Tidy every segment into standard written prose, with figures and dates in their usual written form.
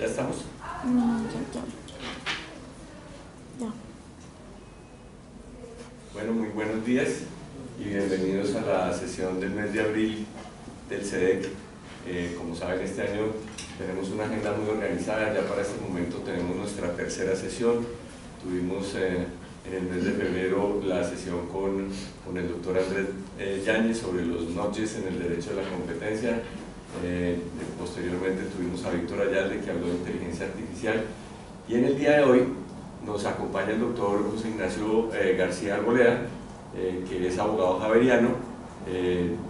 ¿Ya estamos? Ya. Bueno, muy buenos días y bienvenidos a la sesión del mes de abril del CEDEC. Como saben, este año tenemos una agenda muy organizada. Ya para este momento tenemos nuestra tercera sesión. Tuvimos en el mes de febrero la sesión con el doctor Andrés Yáñez sobre los nudges en el derecho de la competencia. Posteriormente tuvimos a Víctor Ayalde, que habló de inteligencia artificial, y en el día de hoy nos acompaña el doctor José Ignacio García Arboleda, que es abogado javeriano,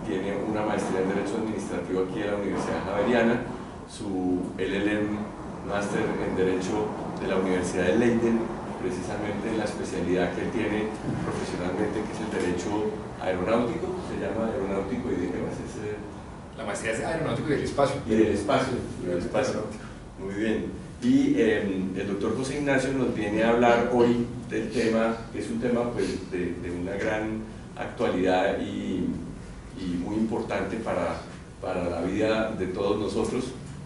tiene una maestría en Derecho Administrativo aquí en la Universidad Javeriana, su LLM Máster en Derecho de la Universidad de Leiden, precisamente en la especialidad que él tiene profesionalmente, que es el Derecho Aeronáutico, se llama Aeronáutico y de qué más es... La maestría es aeronáutico y del espacio. Y del espacio, muy bien. Y el doctor José Ignacio nos viene a hablar hoy del tema, que es un tema pues, de una gran actualidad y muy importante para la vida de todos nosotros,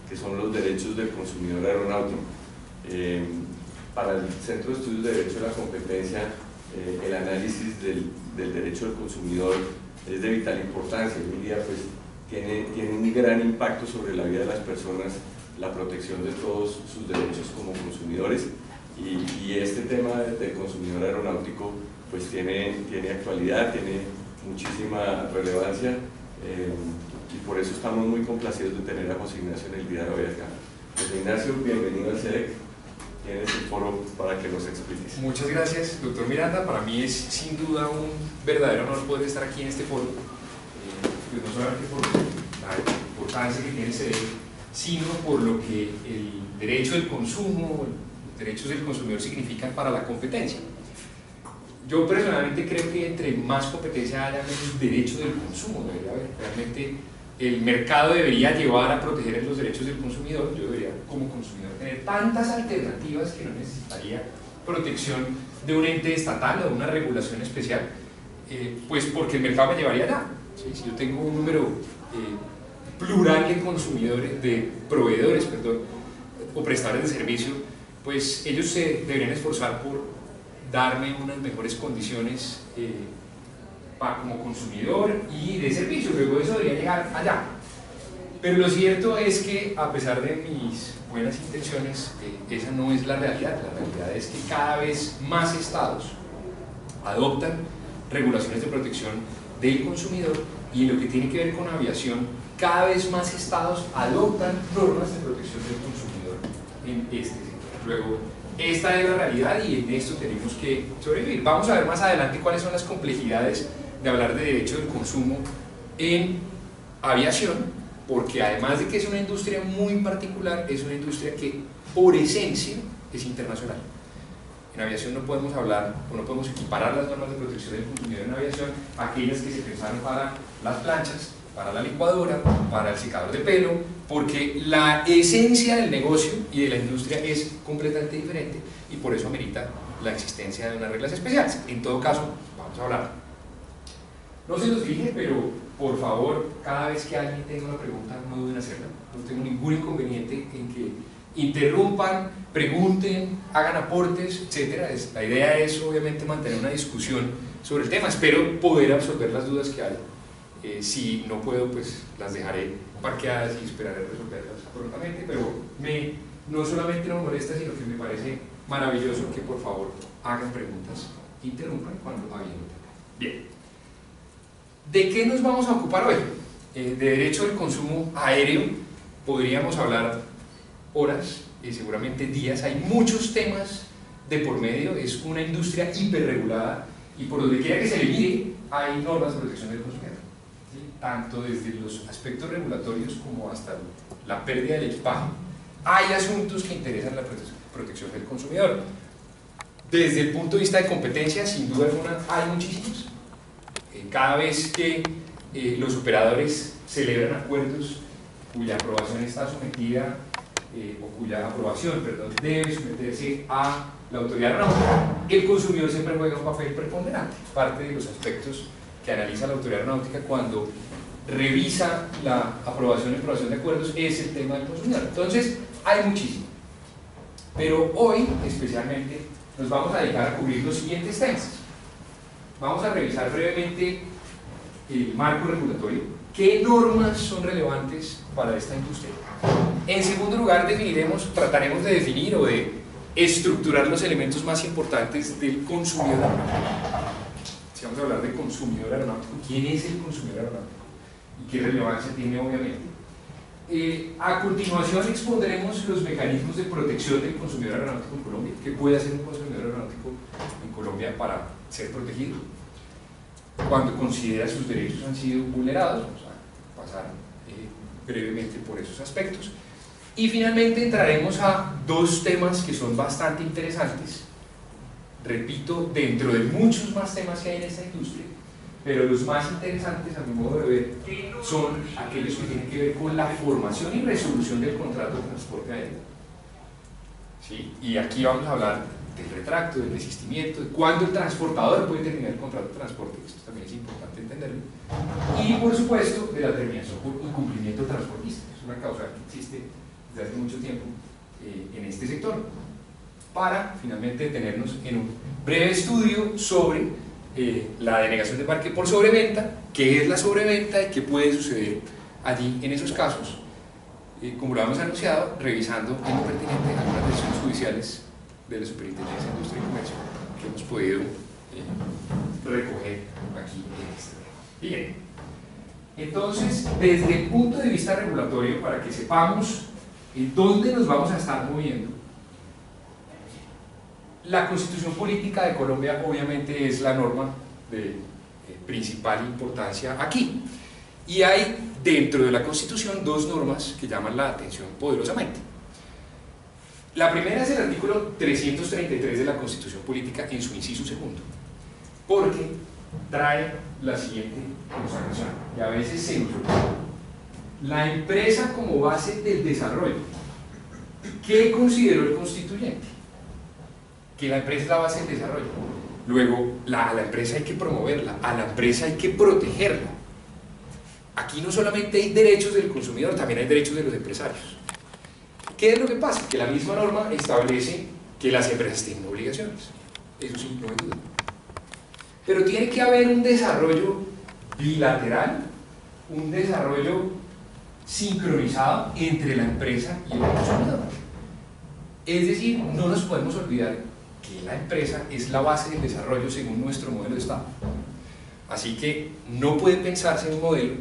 que son los derechos del consumidor aeronáutico. Para el Centro de Estudios de Derecho de la Competencia, el análisis del derecho del consumidor es de vital importancia. Hoy en día pues, tiene un gran impacto sobre la vida de las personas, la protección de todos sus derechos como consumidores, y este tema del consumidor aeronáutico pues tiene actualidad, tiene muchísima relevancia, y por eso estamos muy complacidos de tener a José Ignacio en el día de hoy acá. José Ignacio, bienvenido al CEDEC. Tienes el foro para que nos expliques. Muchas gracias, doctor Miranda. Para mí es sin duda un verdadero honor poder estar aquí en este foro, pues no solamente por la importancia que tiene el CEDEC, sino por lo que el derecho del consumo, los derechos del consumidor significan para la competencia. Yo personalmente creo que entre más competencia haya, menos derecho del consumo debería haber. Realmente el mercado debería llevar a proteger los derechos del consumidor. Yo debería, como consumidor, tener tantas alternativas que no necesitaría protección de un ente estatal o de una regulación especial, pues porque el mercado me llevaría allá. ¿Sí? Si yo tengo un número plural de consumidores, de proveedores, perdón, o prestadores de servicio, pues ellos se deberían esforzar por darme unas mejores condiciones como consumidor y de servicio. Luego eso debería llegar allá. Pero lo cierto es que, a pesar de mis buenas intenciones, esa no es la realidad. La realidad es que cada vez más estados adoptan regulaciones de protección del consumidor, y en lo que tiene que ver con aviación, cada vez más estados adoptan normas de protección del consumidor en este sector. Luego, esta es la realidad y en esto tenemos que sobrevivir. Vamos a ver más adelante cuáles son las complejidades de hablar de derecho del consumo en aviación, porque además de que es una industria muy particular, es una industria que por esencia es internacional. En aviación no podemos hablar o no podemos equiparar las normas de protección del consumidor en aviación a aquellas que se pensaron para las planchas, para la licuadora, para el secador de pelo, porque la esencia del negocio y de la industria es completamente diferente, y por eso amerita la existencia de unas reglas especiales. En todo caso, vamos a hablar. No se los dije, pero por favor, cada vez que alguien tenga una pregunta, no duden en hacerla. No tengo ningún inconveniente en que interrumpan, pregunten, hagan aportes, etc. La idea es obviamente mantener una discusión sobre el tema. Espero poder absorber las dudas que hay. Si no puedo, pues las dejaré parqueadas y esperaré resolverlas prontamente, pero no solamente nos molesta, sino que me parece maravilloso que por favor hagan preguntas, interrumpan cuando alguien lo tenga. Bien, ¿de qué nos vamos a ocupar hoy? De derecho del consumo aéreo podríamos hablar horas y seguramente días. Hay muchos temas de por medio, es una industria hiperregulada, y por donde quiera que se le mire hay normas de protección del consumidor, ¿sí? Tanto desde los aspectos regulatorios como hasta la pérdida del equipaje. Hay asuntos que interesan la protección del consumidor. Desde el punto de vista de competencia, sin duda alguna, hay muchísimos. Cada vez que los operadores celebran acuerdos cuya aprobación está sometida, o cuya aprobación, perdón, debe someterse a la autoridad aeronáutica, el consumidor siempre juega un papel preponderante. Parte de los aspectos que analiza la autoridad aeronáutica cuando revisa la aprobación y aprobación de acuerdos es el tema del consumidor. Entonces, hay muchísimo. Pero hoy, especialmente, nos vamos a dedicar a cubrir los siguientes temas. Vamos a revisar brevemente el marco regulatorio, qué normas son relevantes para esta industria. En segundo lugar, trataremos de definir o de estructurar los elementos más importantes del consumidor aeronáutico. Si vamos a hablar de consumidor aeronáutico, ¿quién es el consumidor aeronáutico? ¿Y qué relevancia tiene, obviamente? A continuación expondremos los mecanismos de protección del consumidor aeronáutico en Colombia. ¿Qué puede hacer un consumidor aeronáutico en Colombia para ser protegido cuando considera sus derechos han sido vulnerados? Vamos a pasar brevemente por esos aspectos. Y finalmente entraremos a dos temas que son bastante interesantes. Repito, dentro de muchos más temas que hay en esta industria, pero los más interesantes, a mi modo de ver, son aquellos que tienen que ver con la formación y resolución del contrato de transporte aéreo. ¿Sí? Y aquí vamos a hablar del retracto, del desistimiento, de cuándo el transportador puede terminar el contrato de transporte, esto también es importante entenderlo, y por supuesto de la terminación por incumplimiento transportista, que es una causa que existe desde hace mucho tiempo en este sector, para finalmente detenernos en un breve estudio sobre la denegación de embarque por sobreventa, qué es la sobreventa y qué puede suceder allí en esos casos, como lo hemos anunciado, revisando en lo pertinente algunas decisiones judiciales de la Superintendencia de Industria y Comercio que hemos podido recoger aquí en este tema. Bien, entonces, desde el punto de vista regulatorio, para que sepamos en dónde nos vamos a estar moviendo, la Constitución Política de Colombia obviamente es la norma de principal importancia aquí, y hay dentro de la Constitución dos normas que llaman la atención poderosamente. La primera es el artículo 333 de la Constitución Política en su inciso segundo, porque trae la siguiente consagración, y a veces se nos olvida: la empresa como base del desarrollo. ¿Qué consideró el constituyente? Que la empresa es la base del desarrollo. Luego, a la empresa hay que promoverla, a la empresa hay que protegerla. Aquí no solamente hay derechos del consumidor, también hay derechos de los empresarios. ¿Qué es lo que pasa? Que la misma norma establece que las empresas tienen obligaciones. Eso sí, no hay duda. Pero tiene que haber un desarrollo bilateral, un desarrollo sincronizado entre la empresa y el consumidor. Es decir, no nos podemos olvidar que la empresa es la base del desarrollo según nuestro modelo de Estado. Así que no puede pensarse en un modelo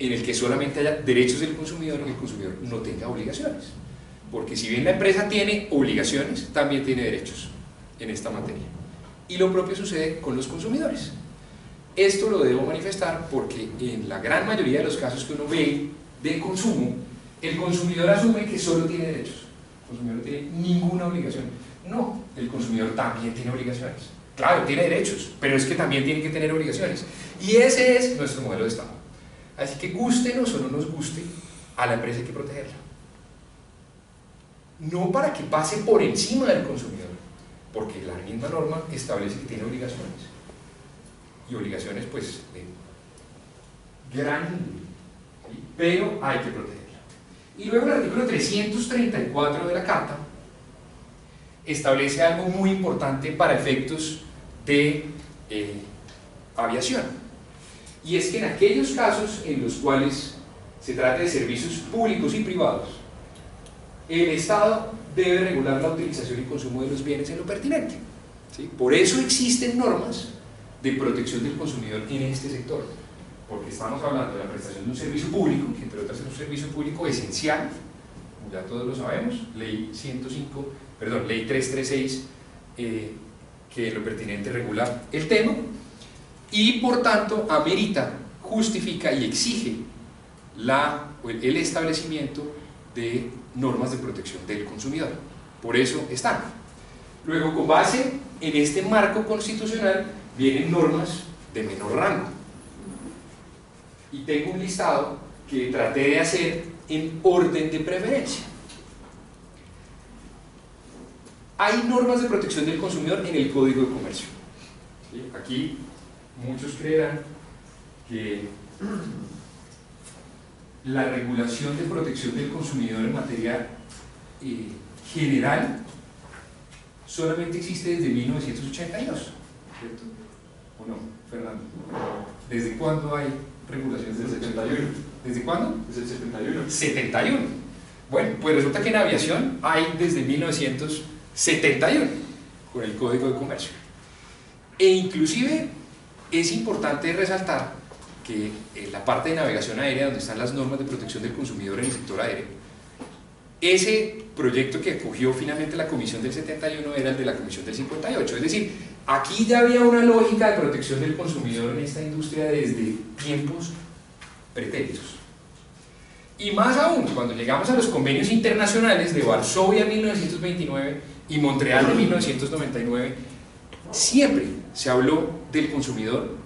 en el que solamente haya derechos del consumidor y el consumidor no tenga obligaciones. Porque si bien la empresa tiene obligaciones, también tiene derechos en esta materia. Y lo propio sucede con los consumidores. Esto lo debo manifestar porque en la gran mayoría de los casos que uno ve de consumo, el consumidor asume que solo tiene derechos. El consumidor no tiene ninguna obligación. No, el consumidor también tiene obligaciones. Claro, tiene derechos, pero es que también tiene que tener obligaciones. Y ese es nuestro modelo de Estado. Así que gústenos o no nos guste, a la empresa hay que protegerla. No para que pase por encima del consumidor, porque la misma norma establece que tiene obligaciones. Y obligaciones, pues, de gran índole, ¿sí? Pero hay que protegerla. Y luego el artículo 334 de la Carta establece algo muy importante para efectos de aviación, y es que en aquellos casos en los cuales se trate de servicios públicos y privados, el Estado debe regular la utilización y consumo de los bienes en lo pertinente, ¿sí? Por eso existen normas de protección del consumidor en este sector, porque estamos hablando de la prestación de un servicio público, que entre otras es un servicio público esencial, como ya todos lo sabemos, ley 336, que en lo pertinente regula el tema, y por tanto amerita, justifica y exige el establecimiento de normas de protección del consumidor. Por eso están. Luego, con base en este marco constitucional, vienen normas de menor rango. Y tengo un listado que traté de hacer en orden de preferencia. Hay normas de protección del consumidor en el Código de Comercio. ¿Sí? Aquí muchos creerán que la regulación de protección del consumidor en materia general solamente existe desde 1982, ¿cierto? ¿O no, Fernando? ¿Desde cuándo hay regulaciones? Desde el 71. ¿Desde cuándo? Desde el 71. 71. Bueno, pues resulta que en aviación hay desde 1971 con el Código de Comercio. E inclusive es importante resaltar que en la parte de navegación aérea, donde están las normas de protección del consumidor en el sector aéreo, ese proyecto que acogió finalmente la Comisión del 71 era el de la Comisión del 58. Es decir, aquí ya había una lógica de protección del consumidor en esta industria desde tiempos pretéritos. Y más aún, cuando llegamos a los convenios internacionales de Varsovia 1929 y Montreal de 1999, siempre se habló del consumidor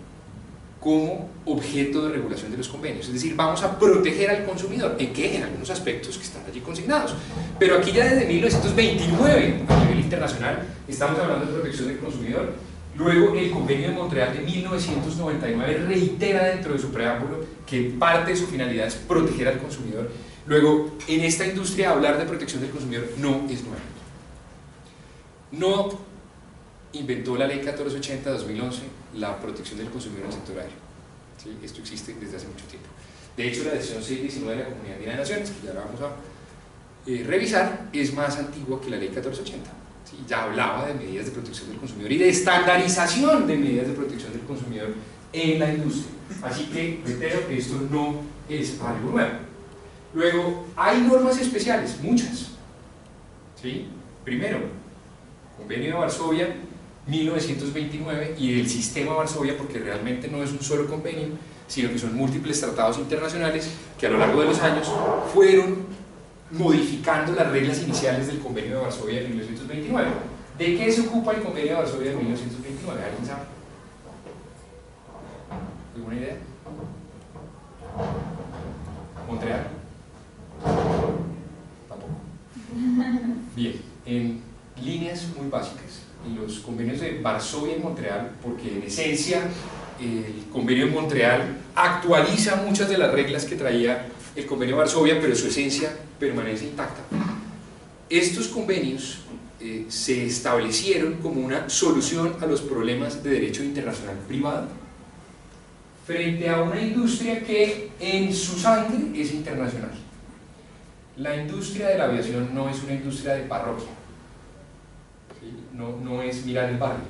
como objeto de regulación de los convenios. Es decir, vamos a proteger al consumidor. ¿En qué? En algunos aspectos que están allí consignados. Pero aquí ya desde 1929, a nivel internacional, estamos hablando de protección del consumidor. Luego, el convenio de Montreal de 1999 reitera dentro de su preámbulo que parte de su finalidad es proteger al consumidor. Luego, en esta industria, hablar de protección del consumidor no es nuevo. No inventó la ley 1480 de 2011 la protección del consumidor en el sector aéreo. ¿Sí? Esto existe desde hace mucho tiempo. De hecho, la decisión 619 de la Comunidad Andina de Naciones, que ya la vamos a revisar, es más antigua que la ley 1480. ¿Sí? Ya hablaba de medidas de protección del consumidor y de estandarización de medidas de protección del consumidor en la industria. Así que reitero que esto no es algo nuevo. Luego, hay normas especiales, muchas. ¿Sí? Primero, Convenio de Varsovia 1929 y del Sistema Varsovia, porque realmente no es un solo convenio, sino que son múltiples tratados internacionales que a lo largo de los años fueron modificando las reglas iniciales del Convenio de Varsovia de 1929. ¿De qué se ocupa el Convenio de Varsovia de 1929? ¿Alguien sabe? ¿Alguna idea? ¿Montreal? Tampoco. Bien, en líneas muy básicas, los convenios de Varsovia y Montreal, porque en esencia el convenio de Montreal actualiza muchas de las reglas que traía el convenio de Varsovia, pero su esencia permanece intacta. Estos convenios se establecieron como una solución a los problemas de derecho internacional privado frente a una industria que en su sangre es internacional. La industria de la aviación no es una industria de parroquia. ¿Sí? No es mirar el barrio.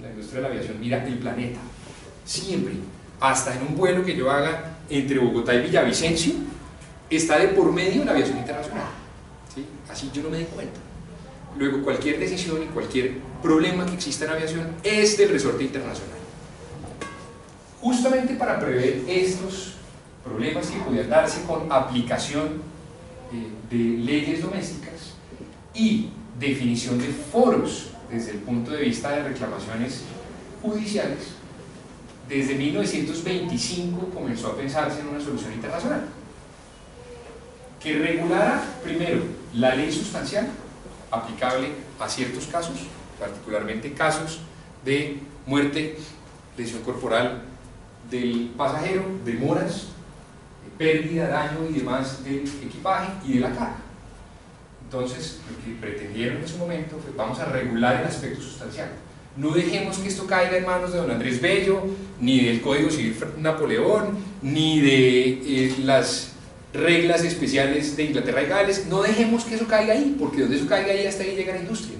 La industria de la aviación mira el planeta. Siempre. Hasta en un vuelo que yo haga entre Bogotá y Villavicencio, está de por medio la aviación internacional. ¿Sí? Así yo no me doy cuenta. Luego, cualquier decisión y cualquier problema que exista en aviación es del resorte internacional. Justamente para prever estos problemas que pudieran darse con aplicación de leyes domésticas y definición de foros desde el punto de vista de reclamaciones judiciales, desde 1925 comenzó a pensarse en una solución internacional que regulara primero la ley sustancial aplicable a ciertos casos, particularmente casos de muerte, lesión corporal del pasajero, demoras, pérdida, daño y demás del equipaje y de la carga. Entonces, lo que pretendieron en su momento fue: vamos a regular el aspecto sustancial. No dejemos que esto caiga en manos de don Andrés Bello, ni del Código Civil Napoleón, ni de las reglas especiales de Inglaterra y Gales. No dejemos que eso caiga ahí, porque donde eso caiga ahí, hasta ahí llega la industria.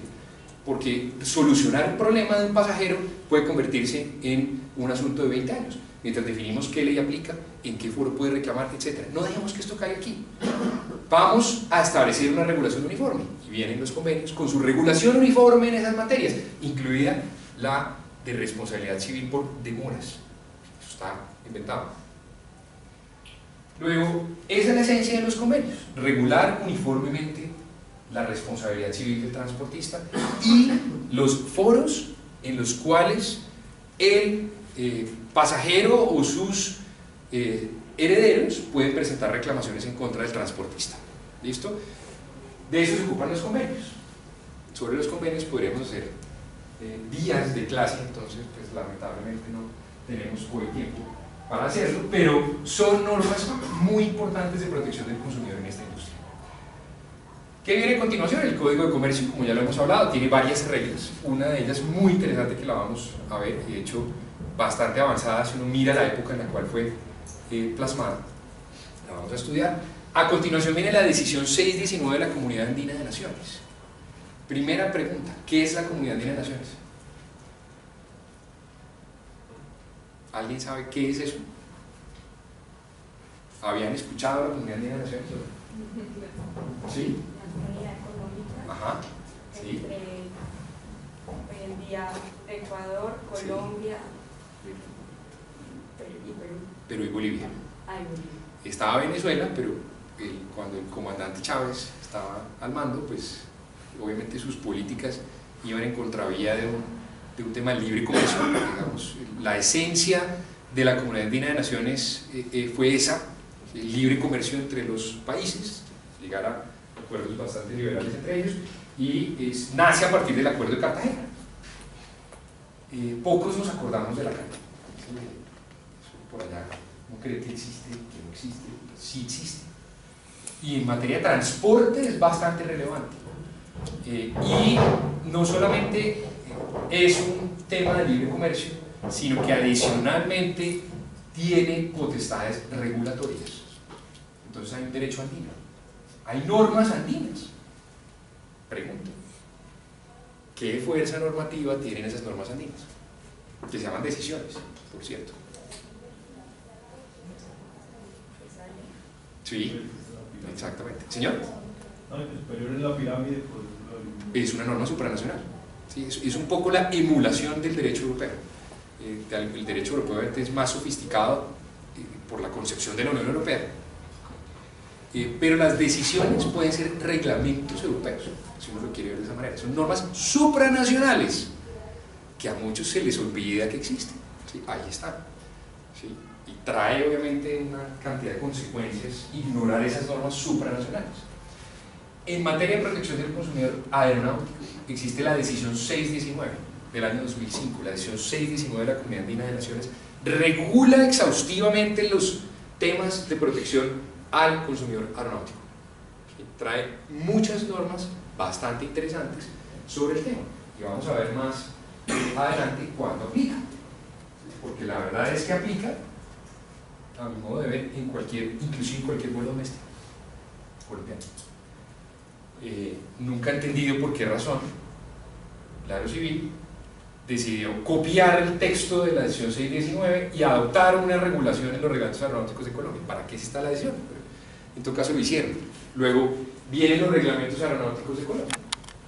Porque solucionar un problema de un pasajero puede convertirse en un asunto de 20 años. Mientras definimos qué ley aplica, en qué foro puede reclamar, etc. No dejemos que esto caiga aquí. Vamos a establecer una regulación uniforme. Y vienen los convenios con su regulación uniforme en esas materias, incluida la de responsabilidad civil por demoras. Eso está inventado. Luego, esa es la esencia de los convenios: regular uniformemente la responsabilidad civil del transportista y los foros en los cuales el pasajero o sus herederos pueden presentar reclamaciones en contra del transportista. ¿Listo? De eso se ocupan los convenios. Sobre los convenios podríamos hacer días de clase, entonces pues lamentablemente no tenemos hoy tiempo para hacerlo, pero son normas muy importantes de protección del consumidor en esta industria. ¿Qué viene a continuación? El Código de Comercio, como ya lo hemos hablado, tiene varias reglas. Una de ellas muy interesante que la vamos a ver, y de hecho bastante avanzada si uno mira la época en la cual fue plasmada. La vamos a estudiar. A continuación viene la decisión 619 de la Comunidad Andina de Naciones. Primera pregunta, ¿qué es la Comunidad Andina de Naciones? ¿Alguien sabe qué es eso? ¿Habían escuchado la Comunidad Andina de Naciones? ¿Sí? Ajá. Sí. Entre hoy en día Ecuador, Colombia y Perú. Perú y Bolivia. Ay, Bolivia. Estaba Venezuela, pero cuando el comandante Chávez estaba al mando, pues obviamente sus políticas iban en contravía de un tema de libre comercio. Digamos, la esencia de la Comunidad Andina de Naciones fue esa, el libre comercio entre los países, llegar a acuerdos bastante liberales entre ellos, y nace a partir del Acuerdo de Cartagena. Pocos nos acordamos de la Carta. Por allá, ¿no cree que existe? ¿Que no existe? Sí existe. Y en materia de transporte es bastante relevante. Y no solamente es un tema de libre comercio, sino que adicionalmente tiene potestades regulatorias. Entonces hay un derecho andino, hay normas andinas. Pregunta, ¿qué fuerza normativa tienen esas normas andinas? Que se llaman decisiones, por cierto. Sí, exactamente. ¿Señor? No, el superior en la pirámide, pues, Es una norma supranacional. ¿Sí? Es un poco la emulación del derecho europeo. El derecho europeo es más sofisticado por la concepción de la Unión Europea. Pero las decisiones pueden ser reglamentos europeos, si uno lo quiere ver de esa manera. Son normas supranacionales que a muchos se les olvida que existen. ¿Sí? Ahí están. ¿Sí? Y trae obviamente una cantidad de consecuencias ignorar esas normas supranacionales. En materia de protección del consumidor aeronáutico existe la decisión 619 del año 2005. La decisión 619 de la Comunidad Andina de Naciones regula exhaustivamente los temas de protección al consumidor aeronáutico. Trae muchas normas bastante interesantes sobre el tema, y vamos a ver más adelante cuándo aplica, porque la verdad es que aplica, a mi modo de ver, inclusive en cualquier vuelo doméstico colombiano. Nunca he entendido por qué razón la Aerocivil decidió copiar el texto de la decisión 619 y adoptar una regulación en los reglamentos aeronáuticos de Colombia. ¿Para qué está la decisión? En todo caso lo hicieron. Luego vienen los reglamentos aeronáuticos de Colombia,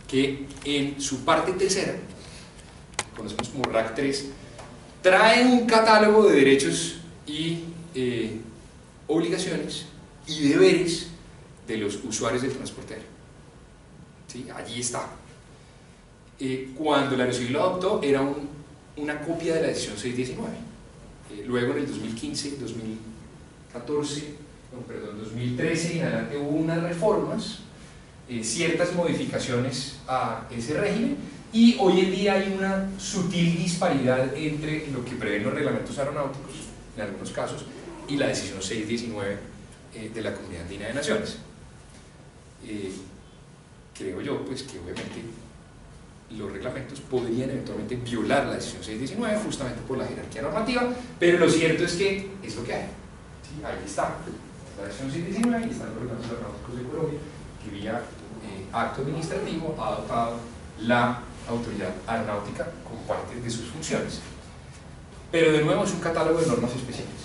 que en su parte tercera, que conocemos como RAC 3, traen un catálogo de derechos y obligaciones y deberes de los usuarios del transporte aéreo. ¿Sí? Allí está. Cuando la Aerocivil lo adoptó era una copia de la decisión 619. Luego en el 2015, 2013 y en adelante hubo unas reformas, ciertas modificaciones a ese régimen, y hoy en día hay una sutil disparidad entre lo que prevén los reglamentos aeronáuticos en algunos casos y la decisión 619 de la Comunidad Andina de Naciones. Creo yo pues que obviamente los reglamentos podrían eventualmente violar la decisión 619 justamente por la jerarquía normativa, pero lo cierto es que es lo que hay. ¿Sí? Ahí está la decisión 619 y están los reglamentos aeronáuticos de Colombia, que vía acto administrativo ha adoptado la autoridad aeronáutica como parte de sus funciones. Pero de nuevo es un catálogo de normas especiales,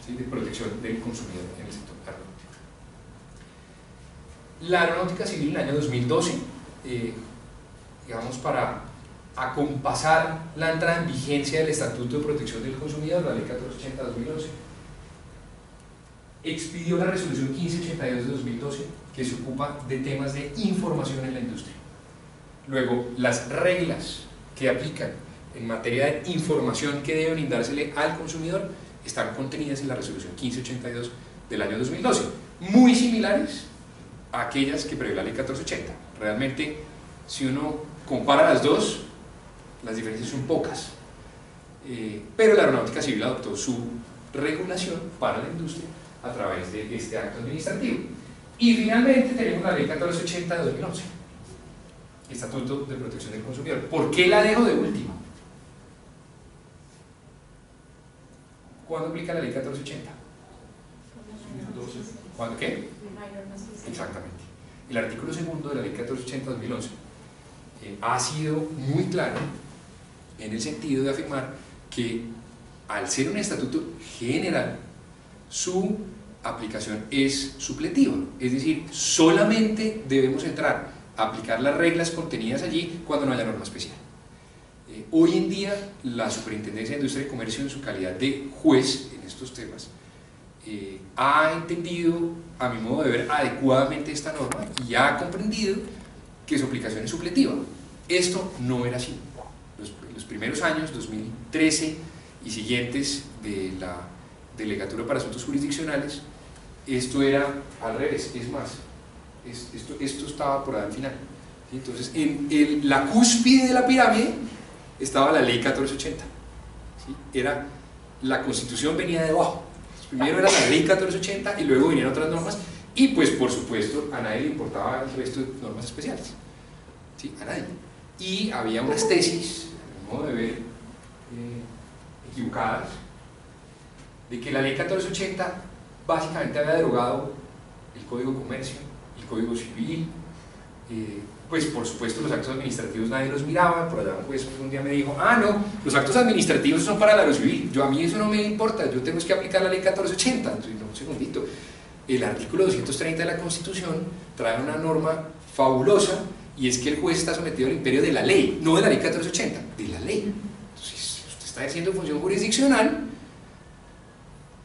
¿sí? De protección del consumidor en el sector aeronáutico. La aeronáutica civil en el año 2012, digamos, para acompasar la entrada en vigencia del Estatuto de Protección del Consumidor, la Ley 1480-2011, expidió la resolución 1582 de 2012, que se ocupa de temas de información en la industria. Luego, las reglas que aplican en materia de información que debe brindársele al consumidor están contenidas en la resolución 1582 del año 2012, muy similares a aquellas que prevé la Ley 1480. Realmente, si uno compara las dos, las diferencias son pocas, pero la aeronáutica civil adoptó su regulación para la industria a través de este acto administrativo. Y finalmente tenemos la Ley 1480 de 2011, Estatuto de Protección del Consumidor. ¿Por qué la dejo de última? ¿Cuándo aplica la Ley 1480? ¿Cuándo qué? Exactamente. El artículo segundo de la Ley 1480-2011 ha sido muy claro en el sentido de afirmar que al ser un estatuto general, su aplicación es supletiva, es decir, solamente debemos entrar a aplicar las reglas contenidas allí cuando no haya norma especial. Hoy en día la Superintendencia de Industria y Comercio, en su calidad de juez en estos temas, ha entendido, a mi modo de ver, adecuadamente esta norma y ha comprendido que su aplicación es supletiva. Esto no era así. Los primeros años, 2013 y siguientes de la Delegatura para Asuntos Jurisdiccionales, esto era al revés, es más, esto estaba por ahí al final. Entonces, en la cúspide de la pirámide estaba la Ley 1480. ¿Sí? Era, la Constitución venía debajo. Primero era la Ley 1480 y luego vinieron otras normas, y pues por supuesto a nadie le importaba el resto de normas especiales. ¿Sí? A nadie. Y había unas tesis, a mi modo de ver, equivocadas, de que la Ley 1480 básicamente había derogado el Código de Comercio, el Código Civil, pues por supuesto los actos administrativos nadie los miraba. Por allá pues un día me dijo, ah no, los actos administrativos son para la civil. A mí eso no me importa, yo tengo que aplicar la Ley 1480. Entonces, no, un segundito, el artículo 230 de la Constitución trae una norma fabulosa, y es que el juez está sometido al imperio de la ley, no de la Ley 1480, de la ley. Entonces, si usted está ejerciendo función jurisdiccional,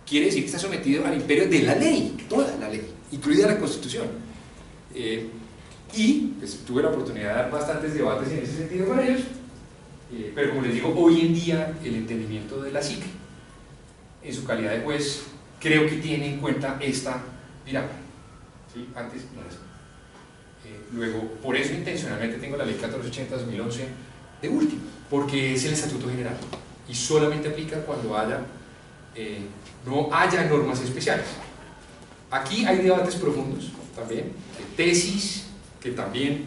quiere decir que está sometido al imperio de la ley, toda la ley, incluida la Constitución. Y pues, tuve la oportunidad de dar bastantes debates en ese sentido con ellos, pero como les digo, hoy en día el entendimiento de la SIC, en su calidad de juez, creo que tiene en cuenta esta pirámide. ¿Sí? Antes no era así. Luego, por eso intencionalmente tengo la Ley 1480-2011 de último, porque es el Estatuto General y solamente aplica cuando no haya normas especiales. Aquí hay debates profundos también, tesis que también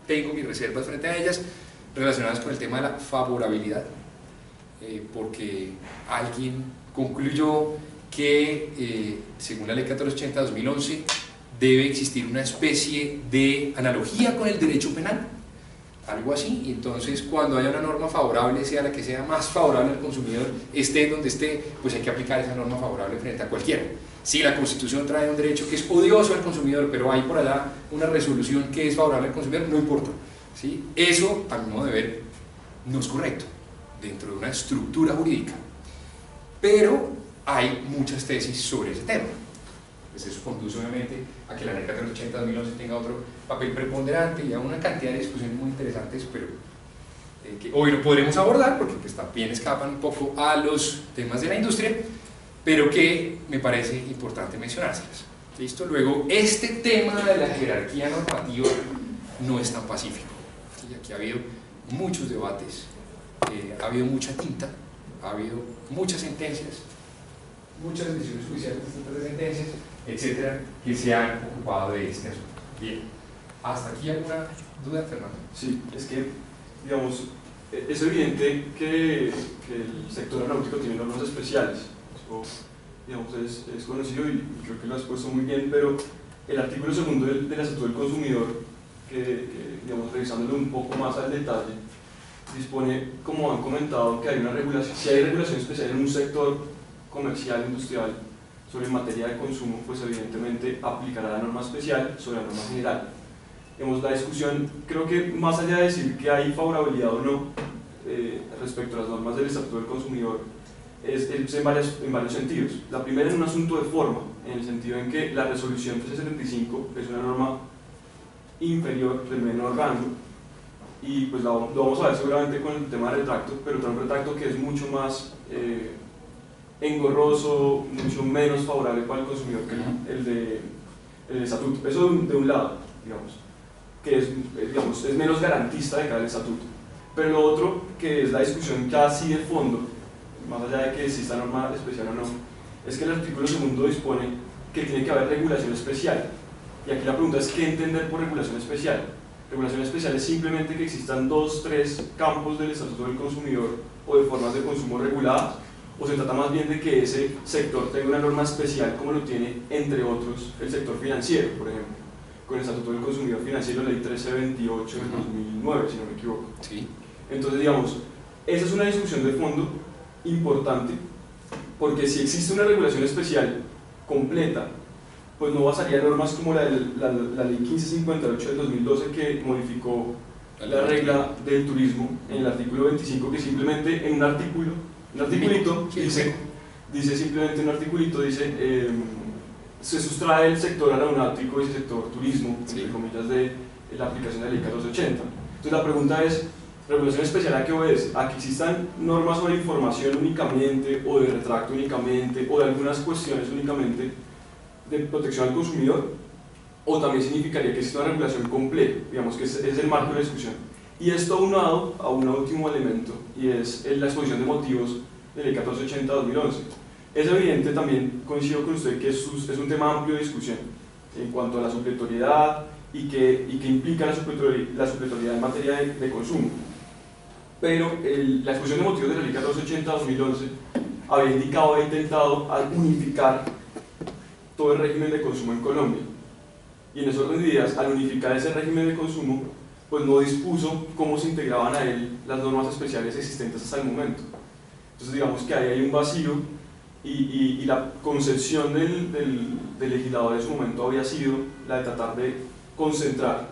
tengo mis reservas frente a ellas, relacionadas con el tema de la favorabilidad, porque alguien concluyó que según la Ley 1480-2011 debe existir una especie de analogía con el derecho penal, algo así, y entonces cuando haya una norma favorable, sea la que sea más favorable al consumidor, esté donde esté, pues hay que aplicar esa norma favorable frente a cualquiera. Si la Constitución trae un derecho que es odioso al consumidor, pero hay por allá una resolución que es favorable al consumidor, no importa. ¿Sí? Eso, a mi modo de ver, no es correcto dentro de una estructura jurídica, pero hay muchas tesis sobre ese tema. Pues eso conduce obviamente a que la Ley 1480-2011 tenga otro papel preponderante y a una cantidad de discusiones muy interesantes, pero que hoy no podremos abordar porque pues, también escapan un poco a los temas de la industria, pero que me parece importante mencionárselas. ¿Listo? Luego, este tema de la jerarquía normativa no es tan pacífico. ¿Sí? Aquí ha habido muchos debates, ha habido mucha tinta, ha habido muchas sentencias, muchas decisiones judiciales, distintas sentencias, etcétera, que se han ocupado de este asunto. Bien, ¿hasta aquí alguna duda, Fernando? Sí, es que, digamos, es evidente que el sector aeronáutico tiene normas especiales. Eso, digamos, es conocido y creo que lo has puesto muy bien, pero el artículo segundo del Estatuto del Consumidor, que digamos, revisándolo un poco más al detalle, dispone, como han comentado, que hay una regulación, si hay regulación especial en un sector comercial, industrial, sobre materia de consumo, pues evidentemente aplicará la norma especial sobre la norma general. La discusión, creo que más allá de decir que hay favorabilidad o no respecto a las normas del Estatuto del Consumidor, es en varios sentidos. La primera es un asunto de forma, en el sentido en que la resolución 1375 es una norma inferior, de menor rango, y pues lo vamos a ver seguramente con el tema del retracto, pero trae un retracto que es mucho más engorroso, mucho menos favorable para el consumidor que el estatuto. Eso de un lado, digamos, que es menos garantista de cara al estatuto. Pero lo otro, que es la discusión casi de fondo, más allá de que exista norma especial o no, es que el artículo segundo dispone que tiene que haber regulación especial. Y aquí la pregunta es, ¿qué entender por regulación especial? Regulación especial es simplemente que existan 2, 3 campos del Estatuto del Consumidor o de formas de consumo reguladas, o se trata más bien de que ese sector tenga una norma especial como lo tiene, entre otros, el sector financiero, por ejemplo, con el Estatuto del Consumidor Financiero, ley 1328 del 2009, si no me equivoco. Sí. Entonces, digamos, esa es una discusión de fondo importante, porque si existe una regulación especial completa, pues no basaría en normas como la ley 1558 del 2012, que modificó la regla del turismo en el artículo 25, que simplemente en un articulito dice simplemente un articulito, dice se sustrae el sector aeronáutico y el sector turismo, entre comillas, de la aplicación de la ley 1480. Entonces la pregunta es, ¿regulación especial a qué obedece? ¿A que existan normas sobre información únicamente, o de retracto únicamente, o de algunas cuestiones únicamente de protección al consumidor? ¿O también significaría que existe una regulación completa? Digamos que es el marco de la discusión. Y esto aunado a un último elemento, y es la exposición de motivos de ley 1480-2011. Es evidente, también coincido con usted, que es un tema amplio de discusión en cuanto a la supletoriedad y que implica la supletoriedad en materia de consumo. Pero la exposición de motivos de la ley 1480-2011 había intentado unificar todo el régimen de consumo en Colombia. Y en ese orden de ideas, al unificar ese régimen de consumo, pues no dispuso cómo se integraban a él las normas especiales existentes hasta el momento. Entonces digamos que ahí hay un vacío, y la concepción del legislador en su momento había sido la de tratar de concentrar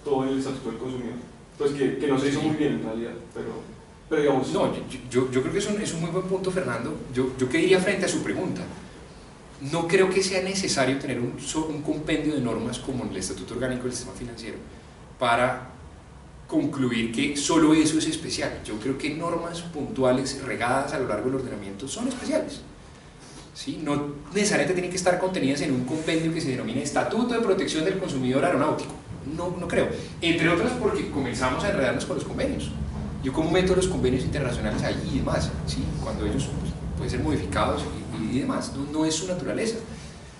todo en el Estatuto del Consumidor. Pues que no se hizo muy bien en realidad, pero digamos... No, yo creo que es un muy buen punto, Fernando. Yo qué diría frente a su pregunta. No creo que sea necesario tener un compendio de normas como el Estatuto Orgánico del Sistema Financiero para concluir que solo eso es especial. Yo creo que normas puntuales regadas a lo largo del ordenamiento son especiales. ¿Sí? No necesariamente tienen que estar contenidas en un compendio que se denomina Estatuto de Protección del Consumidor Aeronáutico. No creo. Entre otras porque comenzamos a enredarnos con los convenios. Yo cómo meto los convenios internacionales ahí y demás, ¿sí? Cuando ellos pues, pueden ser modificados y demás. No es su naturaleza.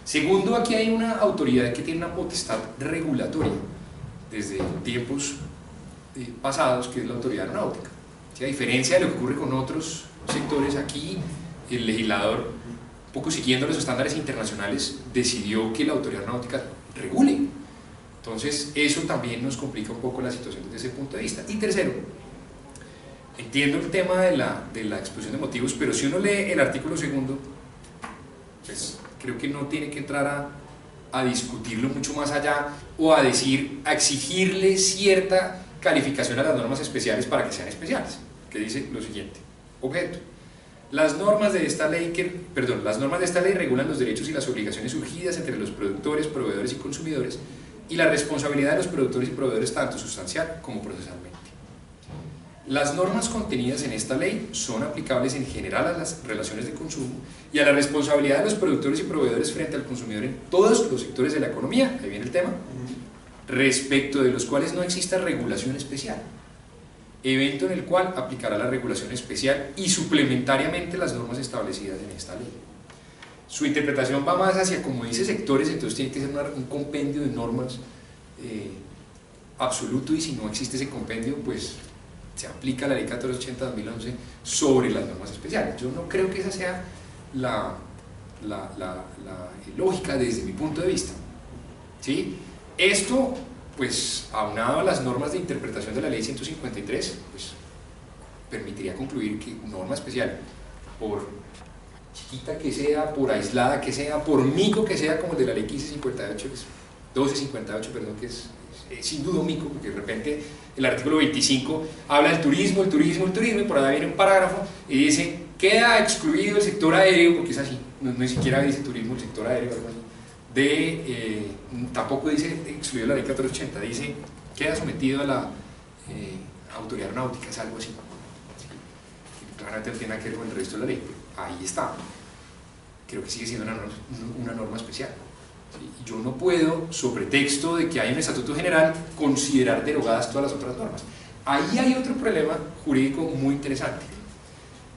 Segundo, aquí hay una autoridad que tiene una potestad regulatoria desde tiempos pasados, que es la autoridad aeronáutica. ¿Sí? A diferencia de lo que ocurre con otros sectores, aquí el legislador, un poco siguiendo los estándares internacionales, decidió que la autoridad aeronáutica regule. Entonces eso también nos complica un poco la situación desde ese punto de vista. Y tercero, entiendo el tema de la exposición de motivos, pero si uno lee el artículo segundo, pues creo que no tiene que entrar a discutirlo mucho más allá, o a exigirle cierta calificación a las normas especiales para que sean especiales, que dice lo siguiente: objeto. Las normas de esta ley regulan los derechos y las obligaciones surgidas entre los productores, proveedores y consumidores, y la responsabilidad de los productores y proveedores tanto sustancial como procesalmente. Las normas contenidas en esta ley son aplicables en general a las relaciones de consumo y a la responsabilidad de los productores y proveedores frente al consumidor en todos los sectores de la economía, ahí viene el tema, respecto de los cuales no exista regulación especial, evento en el cual aplicará la regulación especial y suplementariamente las normas establecidas en esta ley. Su interpretación va más hacia, como dice, sectores, entonces tiene que ser un compendio de normas absoluto, y si no existe ese compendio, pues se aplica la ley 1480-2011 sobre las normas especiales. Yo no creo que esa sea la lógica desde mi punto de vista, ¿sí? Esto, pues, aunado a las normas de interpretación de la ley 153, pues, permitiría concluir que norma especial, por chiquita que sea, por aislada que sea, por mico que sea, como el de la ley 1258, perdón, que es sin duda un mico, porque de repente el artículo 25 habla del turismo, y por allá viene un parágrafo y dice: queda excluido el sector aéreo, porque es así, no siquiera dice turismo, el sector aéreo, algo así. Tampoco dice excluido la ley 1480, dice queda sometido a la autoridad aeronáutica, es algo así, ¿sí? Que claramente no tiene nada que ver con el resto de la ley, pero ahí está. Creo que sigue siendo una norma especial, ¿sí? Yo no puedo, sobre texto de que hay un estatuto general, considerar derogadas todas las otras normas. Ahí hay otro problema jurídico muy interesante,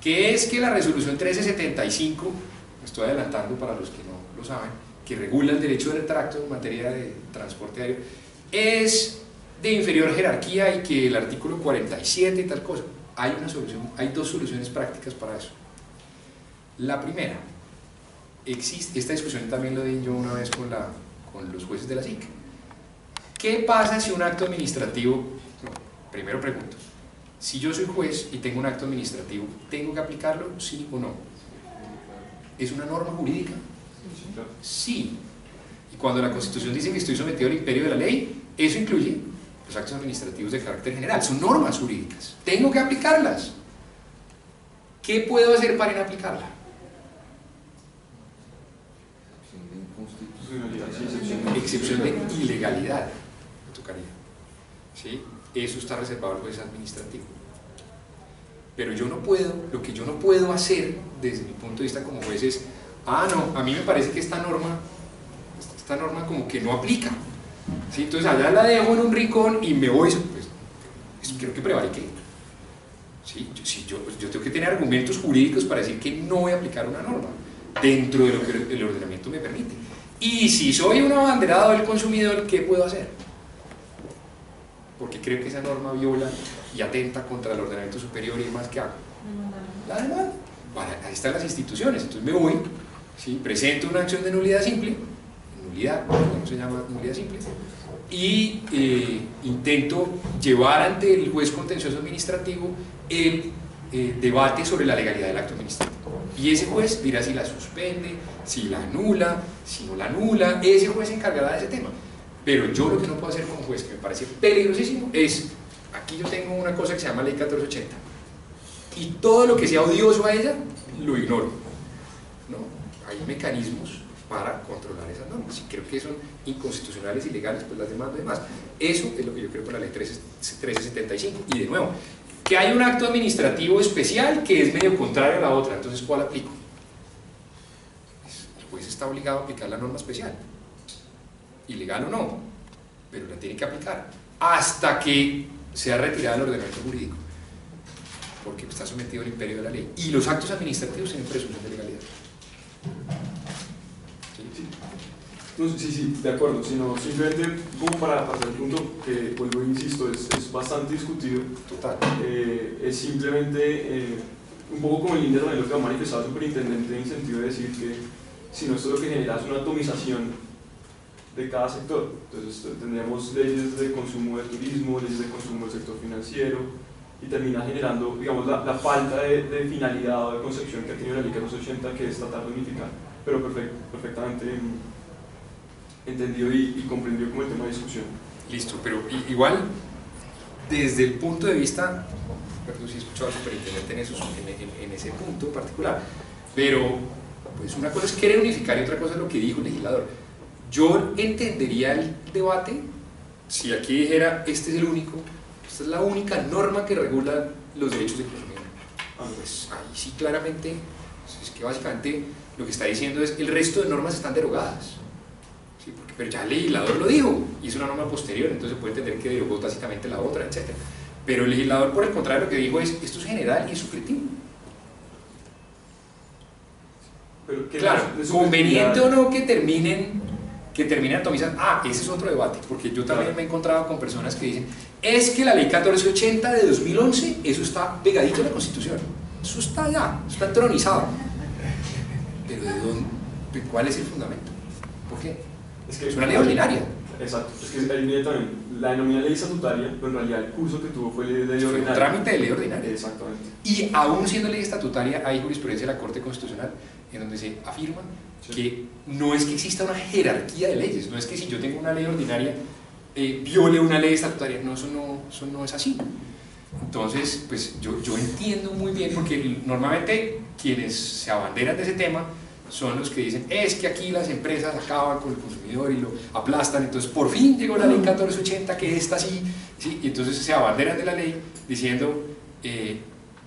que es que la resolución 1375, me estoy adelantando para los que no lo saben, que regula el derecho del tracto en materia de transporte aéreo, es de inferior jerarquía y que el artículo 47 y tal cosa. Hay una solución, hay dos soluciones prácticas para eso. La primera, existe, esta discusión también lo di yo una vez con los jueces de la SIC. ¿Qué pasa si un acto administrativo, primero pregunto, si yo soy juez y tengo un acto administrativo, ¿tengo que aplicarlo, sí o no? ¿Es una norma jurídica? Sí. Y cuando la Constitución dice que estoy sometido al imperio de la ley, eso incluye los actos administrativos de carácter general, son normas jurídicas, tengo que aplicarlas. ¿Qué puedo hacer para inaplicarla? Excepción de ilegalidad, me tocaría. ¿Sí? Eso está reservado al juez administrativo. Pero yo no puedo, lo que yo no puedo hacer desde mi punto de vista como juez es, no, a mí me parece que esta norma como que no aplica. ¿Sí? Entonces allá la dejo en un rincón y me voy, pues quiero que prevarique. ¿Sí? Yo tengo que tener argumentos jurídicos para decir que no voy a aplicar una norma dentro de lo que el ordenamiento me permite. Y si soy un abanderado del consumidor, ¿qué puedo hacer? Porque creo que esa norma viola y atenta contra el ordenamiento superior y demás, ¿qué hago? La demanda. Ahí están las instituciones, entonces me voy, ¿sí? Presento una acción de nulidad simple, nulidad, ¿cómo se llama? Nulidad simple, y intento llevar ante el juez contencioso administrativo el debate sobre la legalidad del acto administrativo. Y ese juez dirá si la suspende, si la anula, si no la anula, ese juez se encargará de ese tema. Pero yo lo que no puedo hacer como juez, que me parece peligrosísimo, es, aquí yo tengo una cosa que se llama Ley 1480, y todo lo que sea odioso a ella, lo ignoro. ¿No? Hay mecanismos para controlar esas normas. Si creo que son inconstitucionales, ilegales, pues las demando y demás. Eso es lo que yo creo con la Ley 1375. Y de nuevo, que hay un acto administrativo especial que es medio contrario a la otra, entonces ¿cuál aplico? El juez está obligado a aplicar la norma especial, ilegal o no, pero la tiene que aplicar hasta que sea retirada del ordenamiento jurídico, porque está sometido al imperio de la ley, y los actos administrativos tienen presunción de legalidad. Sí, de acuerdo, sino simplemente como para hacer el punto que, vuelvo e insisto, es bastante discutido. Total. Es simplemente un poco como en línea también lo que ha manifestado el superintendente, en el sentido de decir que si no, esto lo que genera es una atomización de cada sector. Entonces tendríamos leyes de consumo de turismo, leyes de consumo del sector financiero, y termina generando, digamos, la falta de finalidad o de concepción que ha tenido la Ley 1480, que es tratar de unificar, pero perfectamente entendido y comprendido como el tema de discusión. Listo, pero igual, desde el punto de vista, perdón si he escuchado al superintendente en ese punto particular, pero pues una cosa es querer unificar y otra cosa es lo que dijo el legislador. Yo entendería el debate si aquí dijera, este es el único, esta es la única norma que regula los derechos del consumidor. Pues ahí sí claramente, es que básicamente lo que está diciendo es el resto de normas están derogadas. ¿Sí? Pero ya el legislador lo dijo, y es una norma posterior, entonces se puede entender que derogó tácitamente la otra, etc. Pero el legislador, por el contrario, lo que dijo es, esto es general y es supletivo. Pero claro, conveniente o no que terminen atomizando. Ese es otro debate, porque yo también me he encontrado con personas que dicen, es que la Ley 1480 de 2011, eso está pegadito a la Constitución, eso está allá, eso está entronizado. Pero ¿de dónde? ¿Cuál es el fundamento? ¿Por qué? Es una ley ordinaria. Exacto, es que ahí viene también la denominada ley estatutaria, pero en realidad el curso que tuvo fue ley de ley ordinaria. Fue un trámite de ley ordinaria. Exactamente. Y aún siendo ley estatutaria, hay jurisprudencia de la Corte Constitucional en donde se afirma que no es que exista una jerarquía de leyes, no es que si yo tengo una ley ordinaria viole una ley estatutaria, no, eso no es así. Entonces, pues yo entiendo muy bien, porque normalmente quienes se abanderan de ese tema son los que dicen, es que aquí las empresas acaban con el consumidor y lo aplastan, entonces por fin llegó la ley 1480 que esta sí, y entonces se abanderan de la ley diciendo,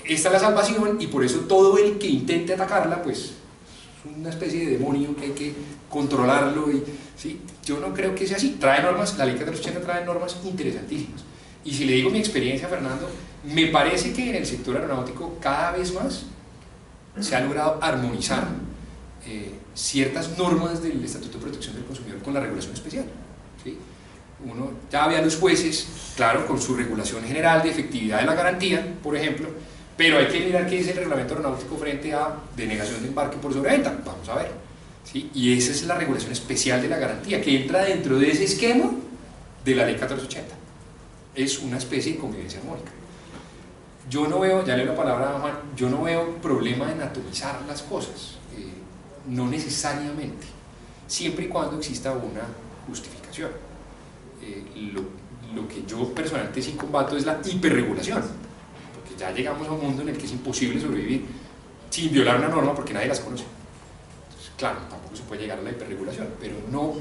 esta es la salvación y por eso todo el que intente atacarla, pues es una especie de demonio que hay que controlarlo, ¿sí? Yo no creo que sea así. Trae normas, la ley 1480 trae normas interesantísimas, y si le digo mi experiencia, Fernando, me parece que en el sector aeronáutico cada vez más se ha logrado armonizar ciertas normas del Estatuto de Protección del Consumidor con la regulación especial, ¿sí? Uno ya ve a los jueces, claro, con su regulación general de efectividad de la garantía, por ejemplo, pero hay que mirar qué dice el reglamento aeronáutico frente a denegación de embarque por sobreventa, vamos a ver, ¿sí? Y esa es la regulación especial de la garantía, que entra dentro de ese esquema de la ley 1480. Es una especie de convivencia armónica. Yo no veo, ya leo la palabra a Juan, yo no veo problema en atomizar las cosas, no necesariamente, siempre y cuando exista una justificación. Lo que yo personalmente sí combato es la hiperregulación, porque ya llegamos a un mundo en el que es imposible sobrevivir sin violar una norma porque nadie las conoce. Entonces, claro, tampoco se puede llegar a la hiperregulación, pero no,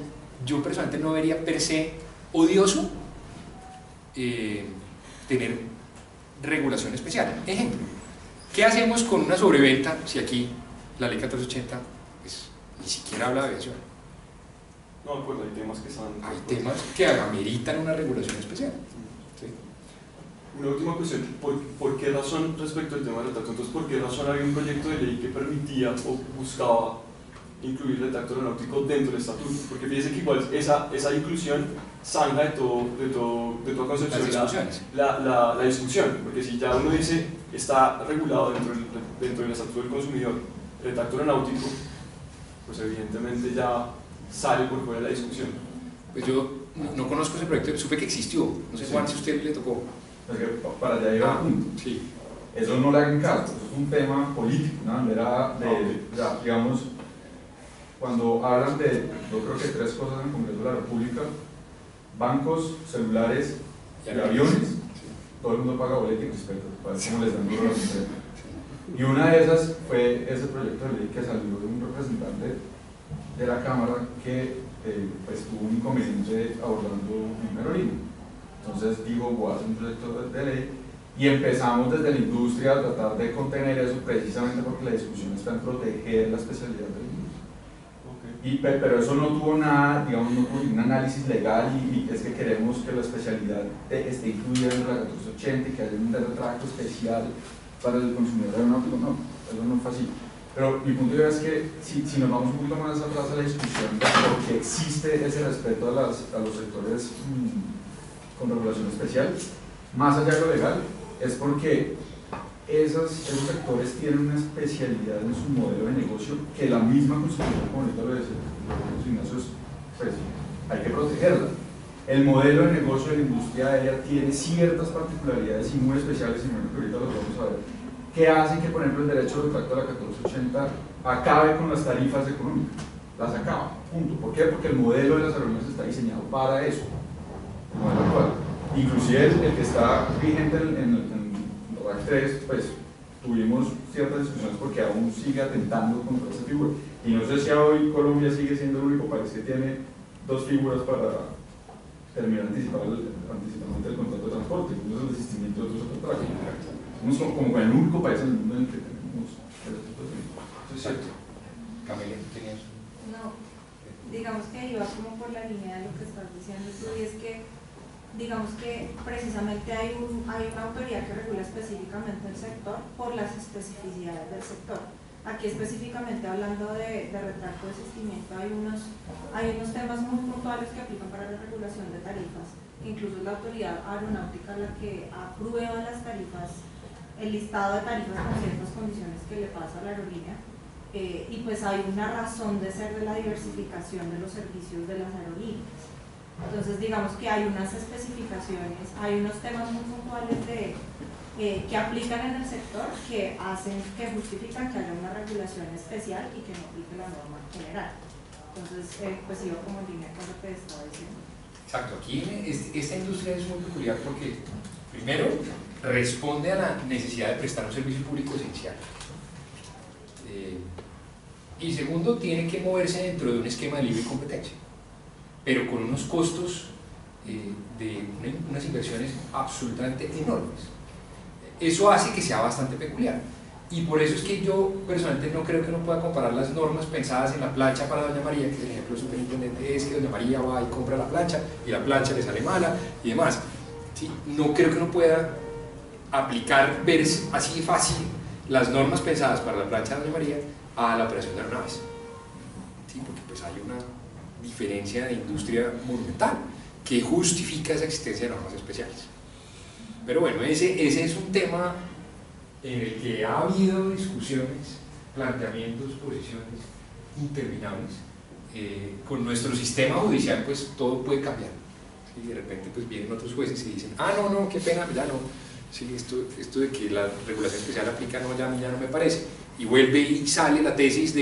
yo personalmente no vería per se odioso tener regulación especial. Ejemplo, ¿qué hacemos con una sobreventa si aquí la ley 1480 pues, ni siquiera habla de aviación? No, pues hay temas que están... Hay temas que ameritan una regulación especial. ¿Sí? Una última cuestión, ¿por qué razón respecto al tema del retracto? Entonces, ¿por qué razón había un proyecto de ley que permitía o buscaba incluir el retracto aeronáutico dentro del estatuto? Porque fíjese que igual esa inclusión zanja de toda concepción la discusión, porque si ya uno dice está regulado dentro del estatuto del consumidor el retracto aeronáutico, pues evidentemente ya sale por fuera de la discusión. Pues yo no conozco ese proyecto, supe que existió, no sé Juan si a usted le tocó. Para allá iba el punto. Sí. Eso no le hagan caso, eso es un tema político, una manera de, digamos, cuando hablan de, yo creo que 3 cosas en el Congreso de la República: bancos, celulares y aviones, todo el mundo paga boleto y respeto, para ver cómo les dan duro a las empresas. Y una de esas fue ese proyecto de ley que salió de un representante de la Cámara que pues, tuvo un inconveniente abordando una aerolínea. Entonces dijo, voy a hacer un proyecto de ley, y empezamos desde la industria a tratar de contener eso, precisamente porque la discusión está en proteger la especialidad de la industria. Pero eso no tuvo nada, digamos, no tuvo ningún análisis legal, y es que queremos que la especialidad esté incluida en la 1480 y que haya un retracto especial para el consumidor aeronáutico. No, eso no fue así. Pero mi punto de vista es que si nos vamos un poquito más atrás a la discusión de por qué existe ese respeto a los sectores con regulación especial, más allá de lo legal, es porque esos sectores tienen una especialidad en su modelo de negocio que la misma Constitución, como ahorita lo decía Ignacio, pues hay que protegerla. El modelo de negocio de la industria aérea tiene ciertas particularidades y muy especiales, y bueno, que ahorita los vamos a ver, que hacen que, por ejemplo, el derecho de retracto de la 1480 acabe con las tarifas económicas, las acaba, punto. ¿Por qué? Porque el modelo de las aerolíneas está diseñado para eso, el modelo actual. Inclusive el que está vigente en RAC 3, pues tuvimos ciertas discusiones porque aún sigue atentando contra esa figura, y no sé si hoy Colombia sigue siendo el único país que tiene 2 figuras para terminar anticipadamente el contrato de transporte, uno es el desistimiento de otros contratos. Somos como el único país en el mundo en el que tenemos esa situación. Eso es cierto. Camila, ¿tenías? No, digamos que iba como por la línea de lo que estás diciendo tú, y es que digamos que precisamente hay una autoridad que regula específicamente el sector por las especificidades del sector. Aquí específicamente hablando de retracto de desistimiento, hay unos temas muy puntuales que aplican para la regulación de tarifas, incluso es la autoridad aeronáutica la que aprueba las tarifas, el listado de tarifas con ciertas condiciones que le pasa a la aerolínea, y pues hay una razón de ser de la diversificación de los servicios de las aerolíneas. Entonces digamos que hay unas especificaciones, hay unos temas muy puntuales que aplican en el sector que justifican que haya una regulación especial y que no aplique la norma general. Entonces pues iba como en línea con lo que estaba diciendo. Exacto, aquí esta industria es muy peculiar porque primero responde a la necesidad de prestar un servicio público esencial, y segundo tiene que moverse dentro de un esquema de libre competencia, pero con unos costos de unas inversiones absolutamente enormes. Eso hace que sea bastante peculiar, y por eso es que yo personalmente no creo que uno pueda comparar las normas pensadas en la plancha para Doña María, que es el ejemplo del superintendente, es que Doña María va y compra la plancha y la plancha le sale mala y demás. ¿Sí? No creo que uno pueda aplicar, ver así fácil las normas pensadas para la plancha de Doña María a la operación de aeronaves. pues hay una diferencia de industria monumental que justifica esa existencia de normas especiales. Pero bueno, ese es un tema en el que ha habido discusiones, planteamientos, posiciones interminables. Con nuestro sistema judicial pues todo puede cambiar. ¿Sí? De repente pues vienen otros jueces y dicen, ah no, qué pena, ya no, sí, esto de que la regulación especial aplica, no, ya a mí ya no me parece. Y vuelve y sale la tesis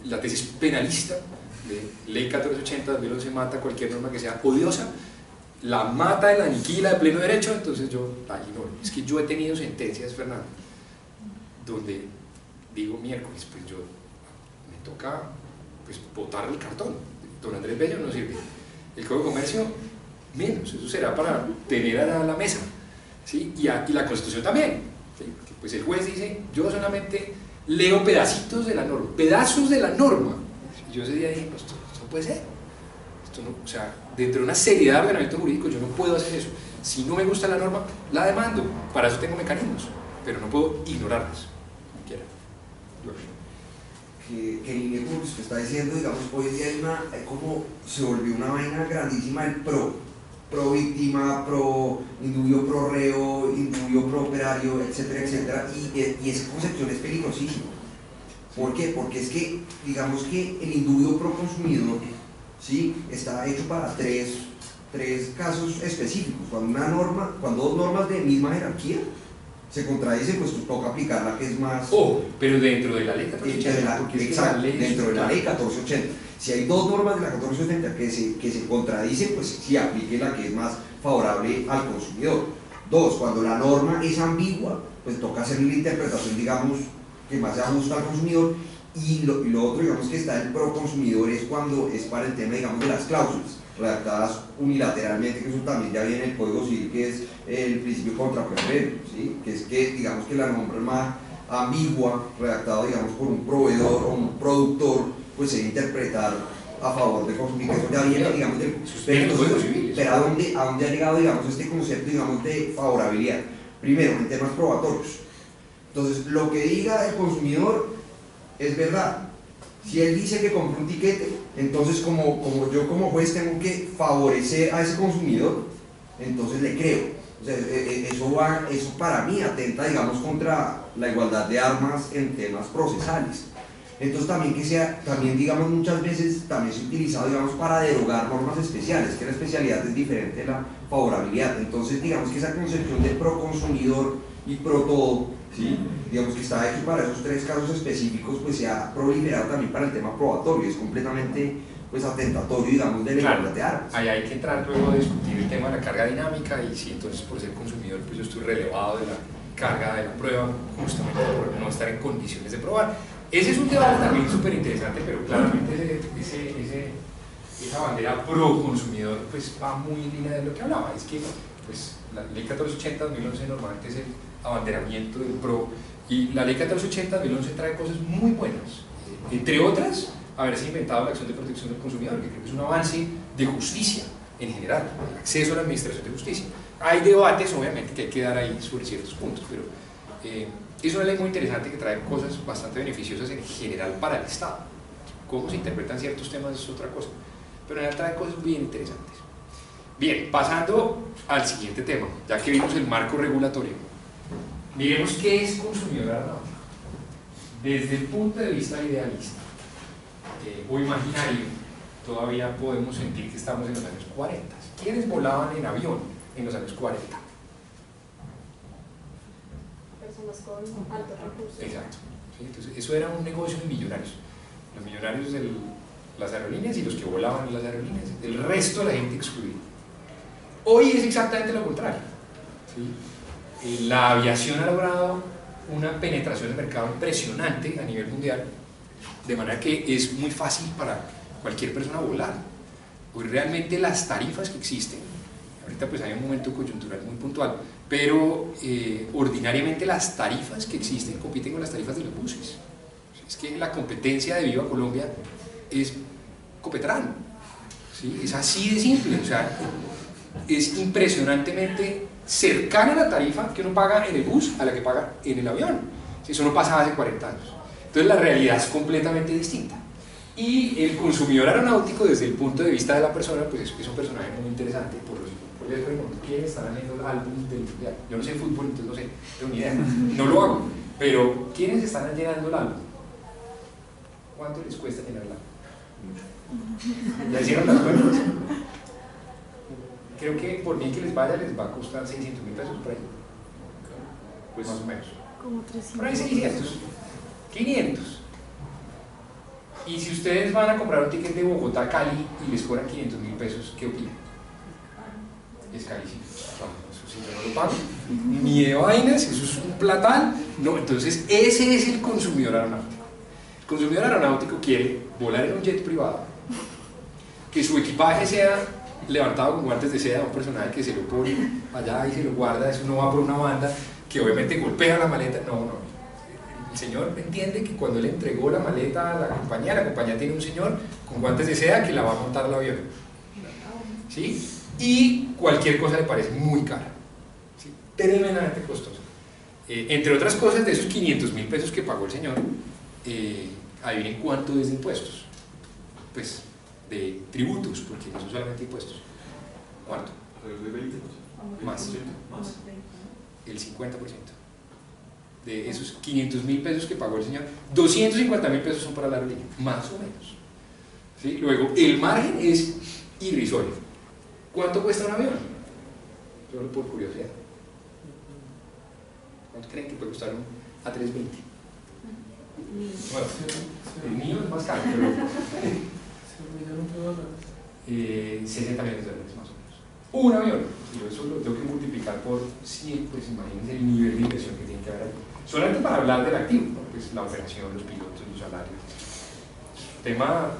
la tesis penalista de Ley 1480, 2011 mata cualquier norma que sea odiosa, la mata, la aniquila de pleno derecho. Entonces yo la ignoro. Es que yo he tenido sentencias, Fernando, donde digo miércoles, pues yo me toca pues botar el cartón. Don Andrés Bello no sirve, el Código de Comercio menos, eso será para tener a la mesa, ¿sí? y la Constitución también, ¿sí? Pues el juez dice, yo solamente leo pedacitos de la norma, pedazos de la norma. Y yo ese día dije, pues, esto no puede ser, esto no, o sea, dentro de una seriedad de ordenamiento jurídico yo no puedo hacer eso. Si no me gusta la norma, la demando, para eso tengo mecanismos, pero no puedo ignorarlas, como quiera. Que en línea con lo que usted está diciendo, digamos, hoy en día hay como se volvió una vaina grandísima el pro víctima, pro indubio, pro reo, indubio, pro operario, etcétera, etcétera, y esa concepción es peligrosísima. ¿Por qué? Porque es que, digamos que el indubio pro consumidor, ¿sí?, está hecho para tres casos específicos. Cuando dos normas de misma jerarquía se contradicen, pues toca aplicar la que es más... pero dentro de la ley 1480. Exacto, dentro de la ley 1480. Si hay dos normas de la 1480 que se contradicen, pues sí aplique la que es más favorable al consumidor. Dos, cuando la norma es ambigua, pues toca hacer la interpretación, digamos, que más se ajusta al consumidor. Y lo otro, digamos, que está el pro consumidor es cuando es para el tema, digamos, de las cláusulas redactadas unilateralmente, que eso también ya viene en el Código Civil, que es el principio contra preferente, ¿sí? Que es que, digamos, que la norma ambigua, redactada, digamos, por un proveedor o un productor, pues se debe interpretar a favor del consumidor. Eso ya viene, digamos, pero ¿a dónde ha llegado, digamos, este concepto, digamos, de favorabilidad? Primero, en temas probatorios. Entonces, lo que diga el consumidor es verdad. Si él dice que compró un tiquete, entonces como yo como juez tengo que favorecer a ese consumidor, entonces le creo. O sea, eso para mí atenta, digamos, contra la igualdad de armas en temas procesales. Entonces también digamos, muchas veces también se ha utilizado, digamos, para derogar normas especiales, que la especialidad es diferente de la favorabilidad. Entonces digamos que esa concepción de pro consumidor y pro todo, ¿sí?, digamos que está hecho para esos tres casos específicos, pues se ha proliferado también para el tema probatorio, es completamente pues atentatorio, digamos, de la igualdad de armas. Ahí hay que entrar luego a discutir el tema de la carga dinámica, y si entonces por ser consumidor pues yo estoy relevado de la carga de la prueba justamente por no estar en condiciones de probar. Ese es un debate también súper interesante, pero claramente esa bandera pro consumidor pues va muy en línea de lo que hablaba. Es que pues la ley 1480-2011 normalmente es el abanderamiento del pro, y la ley 1480-2011 trae cosas muy buenas, entre otras haberse inventado la acción de protección del consumidor, que creo que es un avance de justicia en general, el acceso a la administración de justicia. Hay debates obviamente que hay que dar ahí sobre ciertos puntos, pero es una ley muy interesante que trae cosas bastante beneficiosas en general para el Estado. Cómo se interpretan ciertos temas es otra cosa, pero en general trae cosas bien interesantes. Bien, pasando al siguiente tema, ya que vimos el marco regulatorio, miremos qué es consumidor aeronáutico desde el punto de vista idealista o imaginario. Todavía podemos sentir que estamos en los años 40. ¿Quiénes volaban en avión en los años 40? Personas con altos recursos. Exacto. ¿Sí? Entonces, eso era un negocio de millonarios. Los millonarios de las aerolíneas y los que volaban en las aerolíneas. El resto de la gente excluida. Hoy es exactamente lo contrario. ¿Sí? La aviación ha logrado una penetración del mercado impresionante a nivel mundial, de manera que es muy fácil para cualquier persona volar. Hoy realmente las tarifas que existen, ahorita pues hay un momento coyuntural muy puntual, pero ordinariamente las tarifas que existen compiten con las tarifas de los buses. Es que la competencia de Viva Colombia es Copetrán, ¿sí? Es así de simple, o sea, es impresionantemente cercana a la tarifa que uno paga en el bus a la que paga en el avión. Eso no pasaba hace 40 años. Entonces la realidad es completamente distinta. Y el consumidor aeronáutico, desde el punto de vista de la persona, pues es un personaje muy interesante. Por les pregunto, ¿quiénes están haciendo el álbum del mundial? Yo no sé fútbol, entonces no sé, no tengo ni idea, no lo hago. Pero, ¿quiénes están llenando el álbum? ¿Cuánto les cuesta llenar el álbum? ¿Ya hicieron las cuentas? Creo que por bien que les vaya, les va a costar 600.000 pesos por ahí. Pues más o menos. Como 300. Por ahí 600, 500. Y si ustedes van a comprar un ticket de Bogotá a Cali y les cobran 500.000 pesos, ¿qué opinan? Es carísimo. No, eso sí, yo no lo pago. Ni de vainas, eso es un platal. No, entonces ese es el consumidor aeronáutico. El consumidor aeronáutico quiere volar en un jet privado, que su equipaje sea levantado con guantes de seda, un personaje que se lo pone allá y se lo guarda, eso no va por una banda que obviamente golpea la maleta. No, no. El señor entiende que cuando él entregó la maleta a la compañía tiene un señor con guantes de seda que la va a montar al avión. ¿Sí? Y cualquier cosa le parece muy cara. ¿Sí? Tremendamente costosa. Entre otras cosas, de esos 500.000 pesos que pagó el señor, adivinen cuánto es de impuestos. Pues de tributos, porque no son solamente impuestos. ¿Cuánto? ¿De 20? Más. Más. El 50%. De esos 500.000 pesos que pagó el señor, 250.000 pesos son para la aerolínea, más o menos. ¿Sí? Luego, el margen es irrisorio. ¿Cuánto cuesta un avión? Solo por curiosidad. ¿Cuánto creen que puede costar un A320? Bueno, el mío es más caro, pero 60 millones de dólares más o menos. Un avión. Y eso lo tengo que multiplicar por 100, pues imagínense el nivel de inversión que tiene que haber ahí. Solamente para hablar del activo, ¿no? Pues la operación, los pilotos, los salarios. Es un tema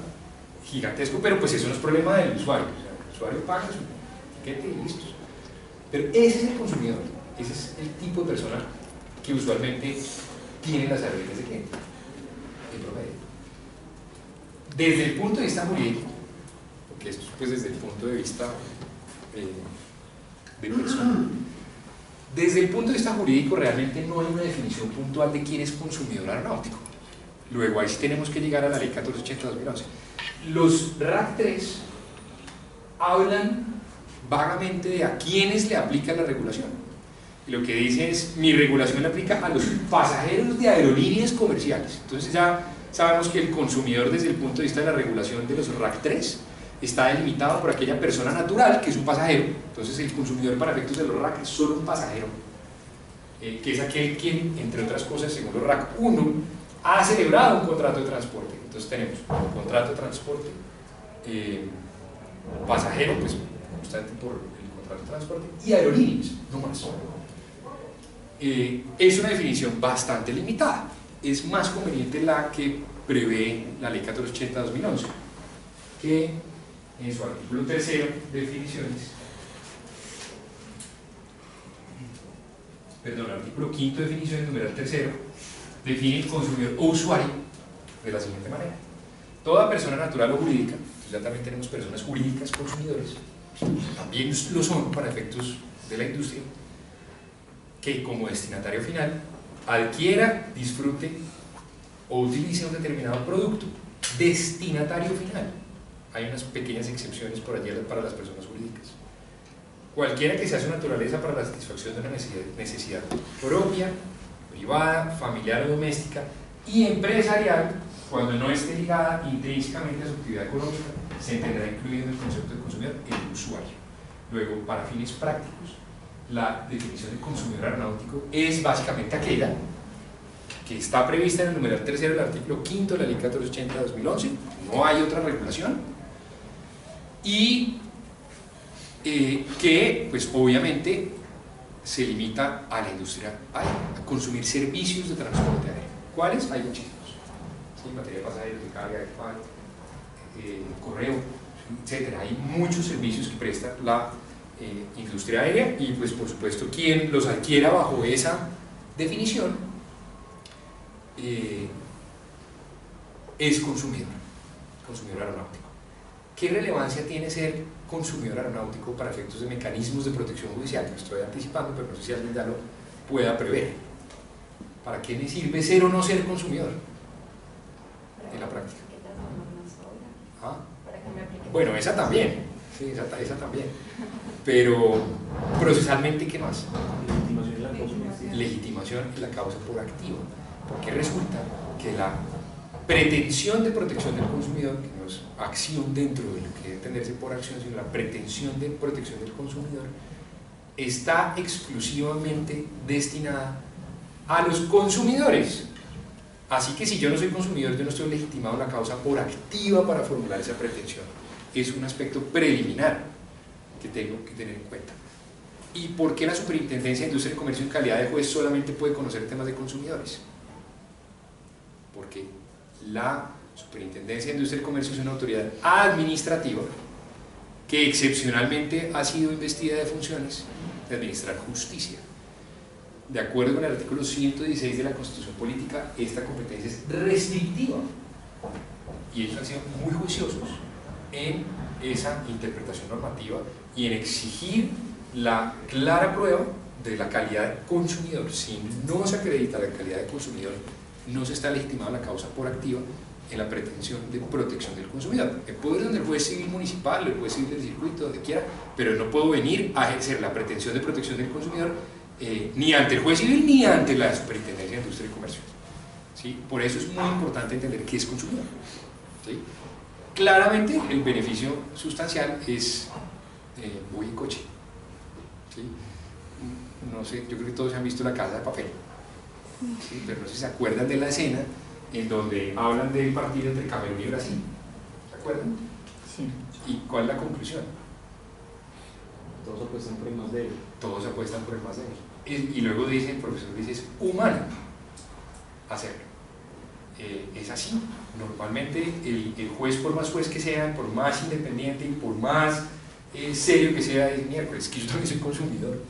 gigantesco, pero pues eso no es problema del usuario. O sea, el usuario paga su tiquete y listo. Pero ese es el consumidor, ese es el tipo de persona que usualmente tienen las aerolíneas de cliente, en promedio. Desde el punto de vista jurídico, porque esto es pues desde el punto de vista de persona, desde el punto de vista jurídico realmente no hay una definición puntual de quién es consumidor aeronáutico. Luego ahí sí tenemos que llegar a la ley 1480-2011. Los RAC 3 hablan vagamente de a quiénes le aplica la regulación. Y lo que dice es, mi regulación le aplica a los pasajeros de aerolíneas comerciales. Entonces ya sabemos que el consumidor desde el punto de vista de la regulación de los RAC 3 está delimitado por aquella persona natural que es un pasajero. Entonces el consumidor para efectos de los RAC es solo un pasajero, que es aquel quien, entre otras cosas, según los RAC 1, ha celebrado un contrato de transporte. Entonces tenemos un contrato de transporte, pasajero, pues justamente por el contrato de transporte, y aerolíneas, no más. Es una definición bastante limitada. Es más conveniente la que prevé la ley 1480-2011, que en su artículo 3º, definiciones, perdón, el artículo 5º, definiciones, numeral 3º, define el consumidor o usuario de la siguiente manera: toda persona natural o jurídica, ya también tenemos personas jurídicas consumidores, también lo son para efectos de la industria, que como destinatario final adquiera, disfrute o utilice un determinado producto. Destinatario final. Hay unas pequeñas excepciones por allí para las personas jurídicas. Cualquiera que sea su naturaleza para la satisfacción de una necesidad propia, privada, familiar o doméstica y empresarial, cuando no esté ligada intrínsecamente a su actividad económica, se entenderá incluido en el concepto de consumidor el usuario. Luego, para fines prácticos, la definición de consumidor aeronáutico es básicamente aquella que está prevista en el numeral 3º del artículo 5º de la ley 1480-2011, no hay otra regulación, y que pues obviamente se limita a la industria aérea, a consumir servicios de transporte aéreo. ¿Cuáles? Hay muchísimos. ¿Sí? Materia de pasajeros, de carga, de correo, etc. Hay muchos servicios que presta la industria aérea, y pues por supuesto quien los adquiera bajo esa definición es consumidor aeronáutico. ¿Qué relevancia tiene ser consumidor aeronáutico para efectos de mecanismos de protección judicial? Me estoy anticipando, pero no sé si alguien ya lo pueda prever. ¿Para qué me sirve ser o no ser consumidor en la práctica? ¿Ah? Para que me aplique. Bueno, esa también, sí, esa también. Pero procesalmente, ¿qué más? Legitimación de la causa. Legitimación de la causa por activa. Porque resulta que la pretensión de protección del consumidor, que no es acción dentro de lo que debe entenderse por acción, sino la pretensión de protección del consumidor, está exclusivamente destinada a los consumidores. Así que si yo no soy consumidor, yo no estoy legitimado en la causa por activa para formular esa pretensión. Es un aspecto preliminar que tengo que tener en cuenta. ¿Y por qué la Superintendencia de Industria y Comercio en calidad de juez solamente puede conocer temas de consumidores? Porque la Superintendencia de Industria y Comercio es una autoridad administrativa que excepcionalmente ha sido investida de funciones de administrar justicia. De acuerdo con el artículo 116 de la Constitución Política, esta competencia es restrictiva y ellos han sido muy juiciosos en esa interpretación normativa y en exigir la clara prueba de la calidad de consumidor. Si no se acredita la calidad de consumidor, no se está legitimando la causa por activa en la pretensión de protección del consumidor. Puedo ir donde el juez civil municipal, el juez civil del circuito, donde quiera, pero no puedo venir a ejercer la pretensión de protección del consumidor ni ante el juez civil ni ante la Superintendencia de Industria y Comercio. ¿Sí? Por eso es muy importante entender qué es consumidor. ¿Sí? Claramente el beneficio sustancial es voy en coche. ¿Sí? No sé, yo creo que todos han visto La Casa de Papel. ¿Sí? Pero no sé si se acuerdan de la escena en donde hablan del partido entre Camerún y Brasil. ¿Se acuerdan? Sí. ¿Y cuál es la conclusión? Todos apuestan por el más débil. Todos apuestan por el más débil. Y luego dice, el profesor dice, es humano hacerlo. Es así. Normalmente el juez, por más juez que sea, por más independiente y por más serio que sea, dice, miércoles, que yo también soy consumidor.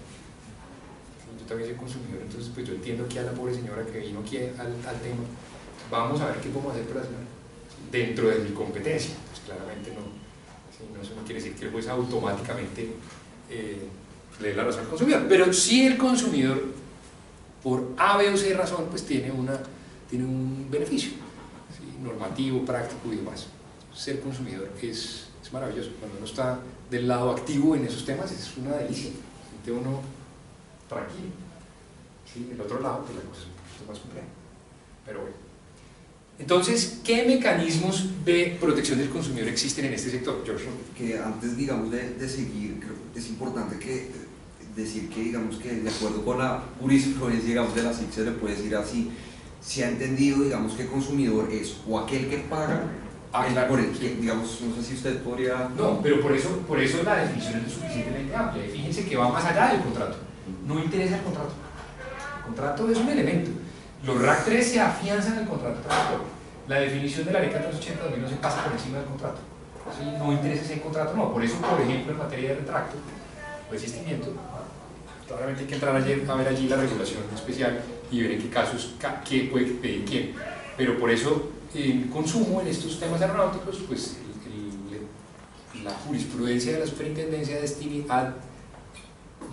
Yo también soy consumidor, entonces pues yo entiendo aquí a la pobre señora que vino aquí al tema. Vamos a ver qué podemos hacer para la señora dentro de mi competencia. Pues claramente no. ¿Sí? No, eso no quiere decir que el juez automáticamente le dé la razón al consumidor, pero si el consumidor por A, B o C razón pues tiene un beneficio, ¿sí? Normativo, práctico y demás. Ser consumidor es maravilloso. Cuando uno está del lado activo en esos temas es una delicia, se siente uno tranquilo. ¿Sí? Del otro lado pues la cosa es un poquito más compleja, pero bueno. Entonces, ¿qué mecanismos de protección del consumidor existen en este sector, George? Que antes, digamos, de seguir, creo que es importante decir que, digamos, que de acuerdo con la jurisprudencia, digamos, de la SIC se le puede decir así, se ha entendido, digamos, que consumidor es o aquel que paga, claro, por el que, digamos, no sé si usted podría... No, pero por eso la definición es lo suficientemente amplia. Fíjense que va más allá del contrato. No interesa el contrato. El contrato es un elemento. Los RAC 3 se afianzan al contrato transitorio. La definición de la ley 1480 no se pasa por encima del contrato. ¿Sí? No interesa ese contrato, no. Por eso, por ejemplo, en materia de retracto o desistimiento, claramente hay que entrar a ver allí la regulación especial y ver en qué casos, qué puede pedir quién. Pero por eso, en consumo, en estos temas aeronáuticos, pues la jurisprudencia de la superintendencia ha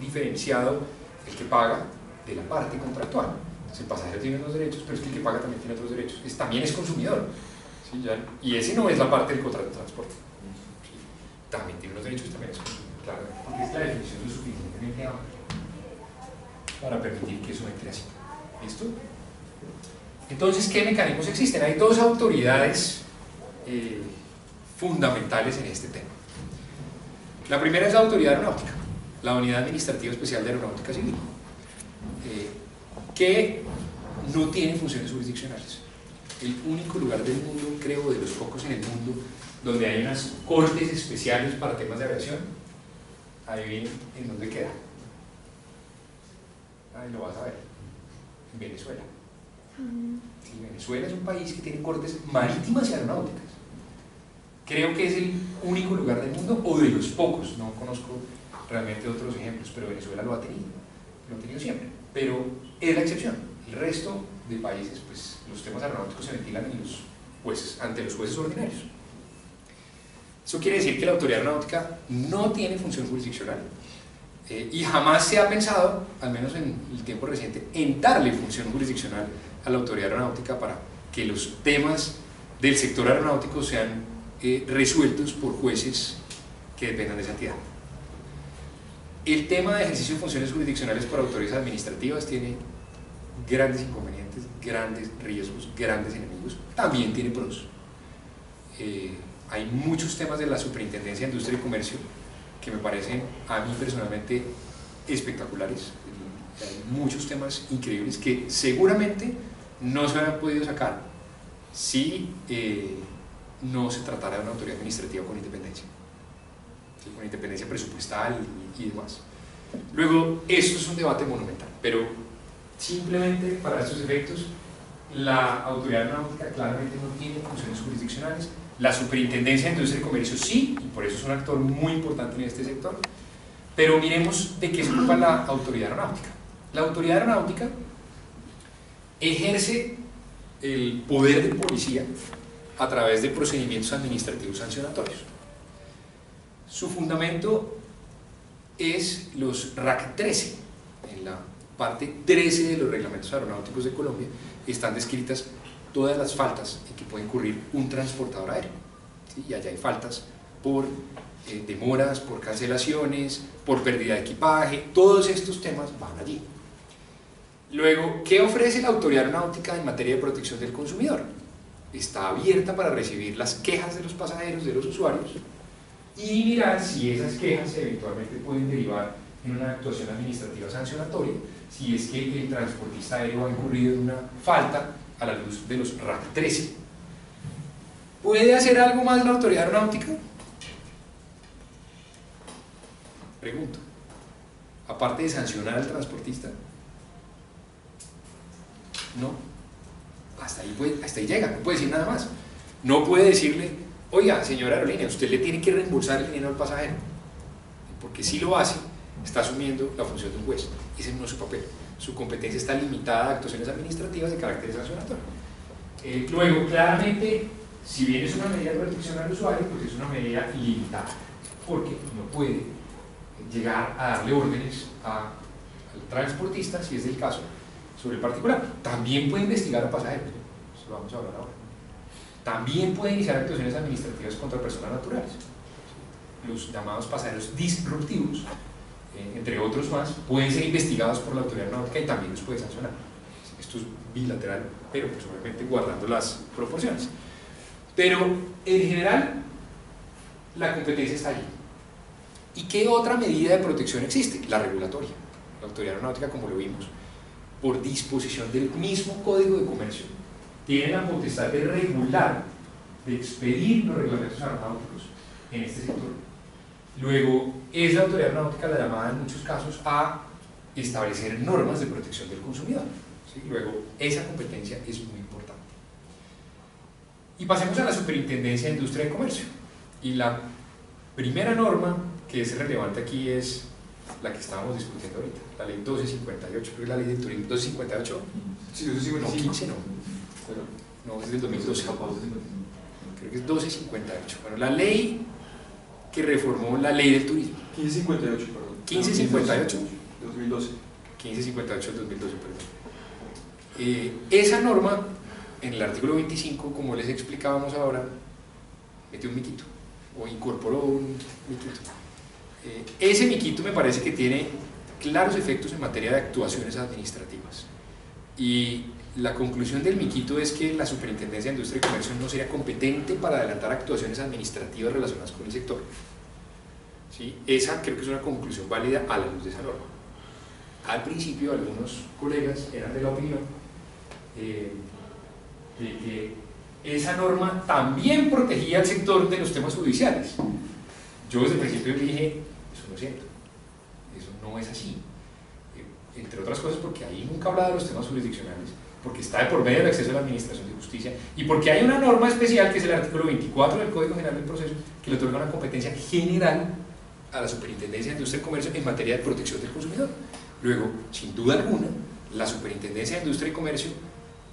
diferenciado el que paga de la parte contractual. El pasajero tiene unos derechos, pero es que el que paga también tiene otros derechos. También es consumidor. ¿Sí? Y ese no es la parte del contrato de transporte. ¿Sí? También tiene unos derechos y también es consumidor. Claro, porque esta definición es suficientemente amplia para permitir que eso entre así. ¿Listo? Entonces, ¿qué mecanismos existen? Hay dos autoridades fundamentales en este tema. La primera es la Autoridad Aeronáutica, la Unidad Administrativa Especial de Aeronáutica Civil, que no tiene funciones jurisdiccionales. El único lugar del mundo, creo, de los pocos en el mundo, donde hay unas cortes especiales para temas de aviación, adivinen en dónde queda. Ahí lo vas a ver, en Venezuela. Sí, Venezuela es un país que tiene cortes marítimas y aeronáuticas. Creo que es el único lugar del mundo, o de los pocos, no conozco realmente otros ejemplos, pero Venezuela lo ha tenido siempre, pero es la excepción. El resto de países, pues los temas aeronáuticos se ventilan en los jueces, ante los jueces ordinarios. Eso quiere decir que la autoridad aeronáutica no tiene función jurisdiccional y jamás se ha pensado, al menos en el tiempo reciente, en darle función jurisdiccional a la autoridad aeronáutica para que los temas del sector aeronáutico sean resueltos por jueces que dependan de esa entidad. El tema de ejercicio de funciones jurisdiccionales por autoridades administrativas tiene grandes inconvenientes, grandes riesgos, grandes enemigos, también tiene pros. Hay muchos temas de la Superintendencia de Industria y Comercio que me parecen a mí personalmente espectaculares. Hay muchos temas increíbles que seguramente no se habrían podido sacar si no se tratara de una autoridad administrativa con independencia, ¿sí? Con independencia presupuestal y demás. Luego, esto es un debate monumental, pero simplemente para estos efectos, la autoridad aeronáutica claramente no tiene funciones jurisdiccionales. La Superintendencia de Industria y Comercio sí, y por eso es un actor muy importante en este sector. Pero miremos de qué se ocupa la autoridad aeronáutica. La autoridad aeronáutica ejerce el poder de policía a través de procedimientos administrativos sancionatorios. Su fundamento es los RAC 13. En la parte 13 de los reglamentos aeronáuticos de Colombia están descritas todas las faltas en que puede incurrir un transportador aéreo, ¿sí? Y allá hay faltas por demoras, por cancelaciones, por pérdida de equipaje, todos estos temas van allí. Luego, ¿qué ofrece la autoridad aeronáutica en materia de protección del consumidor? Está abierta para recibir las quejas de los pasajeros, de los usuarios, y mirar si esas quejas eventualmente pueden derivar en una actuación administrativa sancionatoria, si es que el transportista aéreo ha incurrido en una falta a la luz de los RAC 13. ¿Puede hacer algo más la autoridad aeronáutica? Pregunto. Aparte de sancionar al transportista. No. Hasta ahí llega, no puede decir nada más. No puede decirle, oiga, señora aerolínea, usted le tiene que reembolsar el dinero al pasajero. Porque si lo hace, está asumiendo la función de un juez. Ese no es su papel. Su competencia está limitada a actuaciones administrativas de carácter sancionatorio. Luego, claramente, si bien es una medida de protección al usuario, pues es una medida limitada, porque no puede llegar a darle órdenes al transportista, si es el caso, sobre el particular. También puede investigar a pasajeros, eso lo vamos a hablar ahora. También puede iniciar actuaciones administrativas contra personas naturales, los llamados pasajeros disruptivos, entre otros más, pueden ser investigados por la autoridad aeronáutica y también los puede sancionar. Esto es bilateral, pero pues obviamente guardando las proporciones. Pero en general, la competencia está allí. ¿Y qué otra medida de protección existe? La regulatoria. La autoridad aeronáutica, como lo vimos, por disposición del mismo Código de Comercio, tiene la potestad de regular, de expedir los reglamentos aeronáuticos en este sector. Luego, es la autoridad aeronáutica la llamada en muchos casos a establecer normas de protección del consumidor, ¿sí? Luego, esa competencia es muy importante. Y pasemos a la Superintendencia de Industria y Comercio. Y la primera norma que es relevante aquí es la que estábamos discutiendo ahorita, la ley 1258, creo que es la ley del turismo, 1258. Sí, 1258. No, 15 no. No, es del 2012. Creo que es 1258. Bueno, la ley que reformó la ley del turismo. 1558, perdón. 1558. 2012. 1558 del 2012, perdón. Esa norma, en el artículo 25, como les explicábamos ahora, metió un miquito, o incorporó un miquito. Ese miquito me parece que tiene claros efectos en materia de actuaciones administrativas. Y la conclusión del miquito es que la Superintendencia de Industria y Comercio no sería competente para adelantar actuaciones administrativas relacionadas con el sector. ¿Sí? Esa creo que es una conclusión válida a la luz de esa norma. Al principio algunos colegas eran de la opinión de que esa norma también protegía al sector de los temas judiciales. Yo desde el principio dije, eso no es cierto, eso no es así. Entre otras cosas porque ahí nunca habla de los temas jurisdiccionales, porque está de por medio del acceso a la administración de justicia y porque hay una norma especial que es el artículo 24 del Código General del Proceso que le otorga una competencia general a la Superintendencia de Industria y Comercio en materia de protección del consumidor. Luego, sin duda alguna, la Superintendencia de Industria y Comercio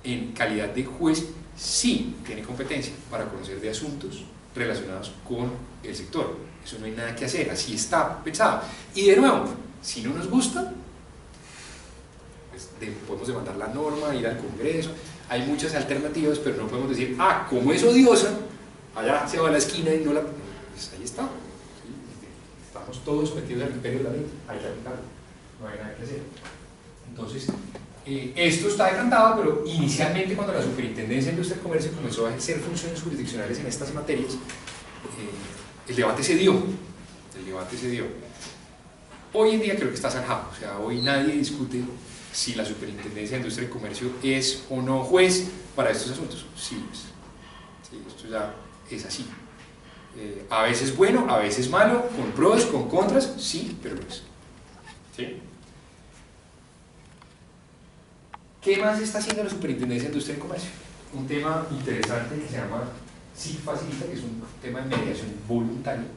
en calidad de juez sí tiene competencia para conocer de asuntos relacionados con el sector. Eso no hay nada que hacer, así está pensado. Y de nuevo, si no nos gusta, pues podemos demandar la norma, ir al Congreso, hay muchas alternativas, pero no podemos decir, como es odiosa, allá se va a la esquina y no la... Pues ahí está. ¿Sí? Estamos todos sometidos al imperio de la ley, hay que aplicarlo, no hay nada que hacer. Entonces, esto está decantado, pero inicialmente cuando la Superintendencia de Industria y Comercio comenzó a ejercer funciones jurisdiccionales en estas materias, el debate se dio. Hoy en día creo que está zanjado, o sea, hoy nadie discute si la Superintendencia de Industria y Comercio es o no juez para estos asuntos. Sí, esto ya es así. A veces bueno, a veces malo, con pros, con contras, sí, pero lo es. ¿Sí? ¿Qué más está haciendo la Superintendencia de Industria y Comercio? Un tema interesante que se llama SIC Facilita, que es un tema de mediación voluntaria,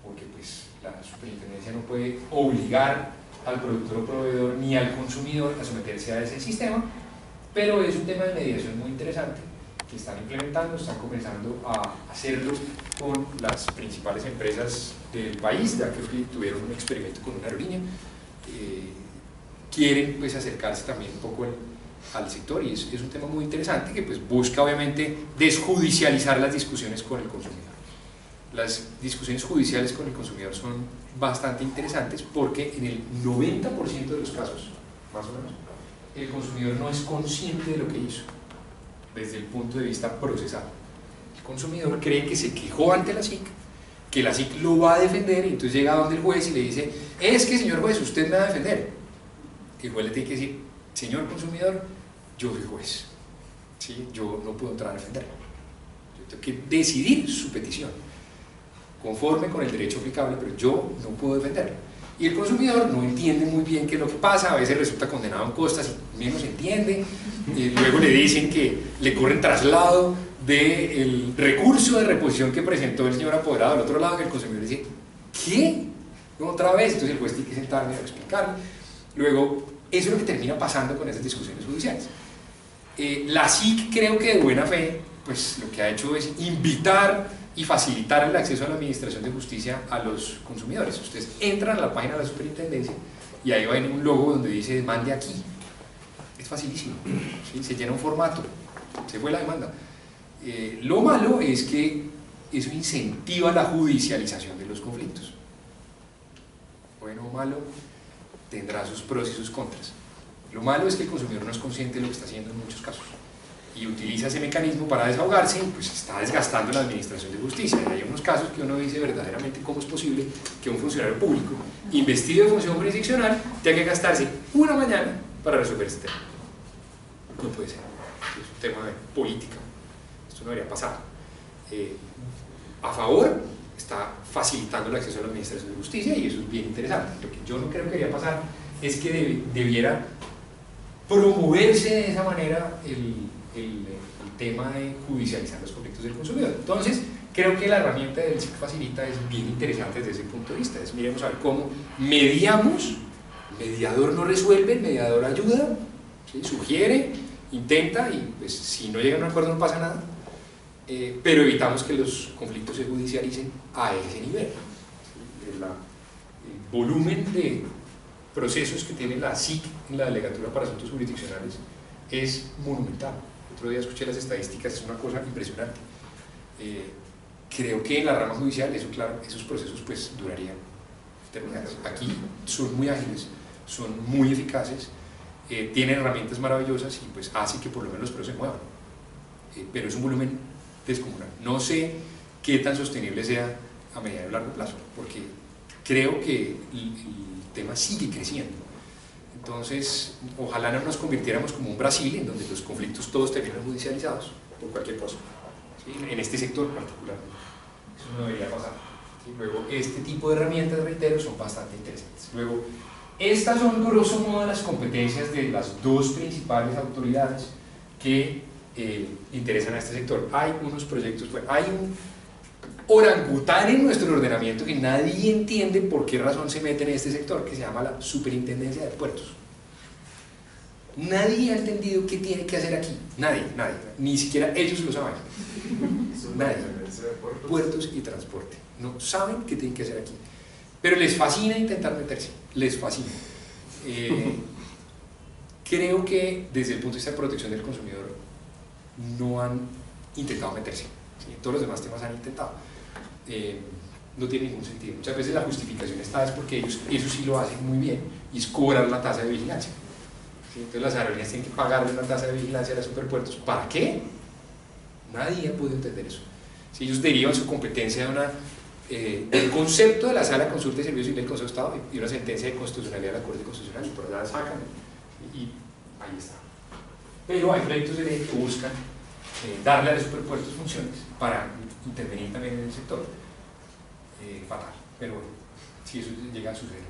porque pues la Superintendencia no puede obligar al productor o proveedor ni al consumidor a someterse a ese sistema, pero es un tema de mediación muy interesante que están implementando, están comenzando a hacerlo con las principales empresas del país, ya que tuvieron un experimento con una aerolínea. Quieren pues acercarse también un poco al sector y es un tema muy interesante que pues busca obviamente desjudicializar las discusiones con el consumidor. Las discusiones judiciales con el consumidor son bastante interesantes porque en el 90% de los casos, más o menos, el consumidor no es consciente de lo que hizo desde el punto de vista procesal. El consumidor cree que se quejó ante la SIC, que la SIC lo va a defender y entonces llega donde el juez y le dice: es que señor juez, usted me va a defender. El juez le tiene que decir: señor consumidor, yo soy juez, ¿sí? Yo no puedo entrar a defenderlo, yo tengo que decidir su petición conforme con el derecho aplicable, pero yo no puedo defenderlo. Y el consumidor no entiende muy bien qué es lo que pasa, a veces resulta condenado en costas y menos entiende, y luego le dicen que le corren traslado del recurso de reposición que presentó el señor apoderado al otro lado, que el consumidor dice: ¿qué? ¿Otra vez? Entonces el juez tiene que sentarme a explicarle. Luego, eso es lo que termina pasando con esas discusiones judiciales. La SIC, creo que de buena fe, pues lo que ha hecho es invitar y facilitar el acceso a la administración de justicia a los consumidores. Ustedes entran a la página de la Superintendencia y ahí va a venir un logo donde dice: demande aquí. Es facilísimo, ¿sí? Se llena un formato, se fue la demanda. Lo malo es que eso incentiva la judicialización de los conflictos. Bueno o malo, tendrá sus pros y sus contras. Lo malo es que el consumidor no es consciente de lo que está haciendo en muchos casos y utiliza ese mecanismo para desahogarse y pues está desgastando la administración de justicia. Y hay unos casos que uno dice verdaderamente: ¿cómo es posible que un funcionario público investido de función jurisdiccional tenga que gastarse una mañana para resolver este tema? No puede ser, es un tema de política, esto no debería pasar. A favor está facilitando el acceso a la administración de justicia y eso es bien interesante. Lo que yo no creo que debería pasar es que debiera promoverse de esa manera el tema de judicializar los conflictos del consumidor. Entonces, creo que la herramienta del SIC Facilita es bien interesante desde ese punto de vista. Miremos a ver cómo mediamos, el mediador no resuelve, el mediador ayuda, ¿sí? Sugiere, intenta y pues, si no llega a un acuerdo no pasa nada, pero evitamos que los conflictos se judicialicen a ese nivel. El volumen de procesos que tiene la SIC en la Delegatura para Asuntos Jurisdiccionales es monumental. Otro día escuché las estadísticas, es una cosa impresionante. Creo que en la rama judicial, eso claro, esos procesos pues durarían eternidades. Aquí son muy ágiles, son muy eficaces, tienen herramientas maravillosas y pues hace que por lo menos los procesos se muevan. Pero es un volumen descomunal. No sé qué tan sostenible sea a mediano y largo plazo, porque creo que el tema sigue creciendo. Entonces, ojalá no nos convirtiéramos como un Brasil, en donde los conflictos todos terminan judicializados por cualquier cosa, ¿sí? En este sector particular. Eso no debería pasar, ¿sí? Luego, este tipo de herramientas, reitero, son bastante interesantes. Luego, estas son grosso modo las competencias de las dos principales autoridades que interesan a este sector. Hay unos proyectos, bueno, hay un orangután en nuestro ordenamiento que nadie entiende por qué razón se mete en este sector, que se llama la Superintendencia de Puertos. Nadie ha entendido qué tiene que hacer aquí, nadie, ni siquiera ellos lo saben. Nadie. Puertos y transporte, no saben qué tienen que hacer aquí, pero les fascina intentar meterse, les fascina. Creo que desde el punto de vista de protección del consumidor no han intentado meterse. ¿sí? Todos los demás temas han intentado. No tiene ningún sentido. Muchas veces la justificación está es porque ellos eso sí lo hacen muy bien, y es cobrar la tasa de vigilancia. ¿Sí? Entonces las aerolíneas tienen que pagarle una tasa de vigilancia a los superpuertos. ¿Para qué? Nadie ha podido entender eso. Si ellos derivan su competencia de del concepto de la Sala de Consulta y Servicios Civil del Consejo de Estado y una sentencia de constitucionalidad de la Corte Constitucional, y por allá la sacan y ahí está. Pero hay proyectos de ley que buscan darle a los superpuertos funciones para intervenir también en el sector. Fatal, pero bueno, si eso llega a suceder.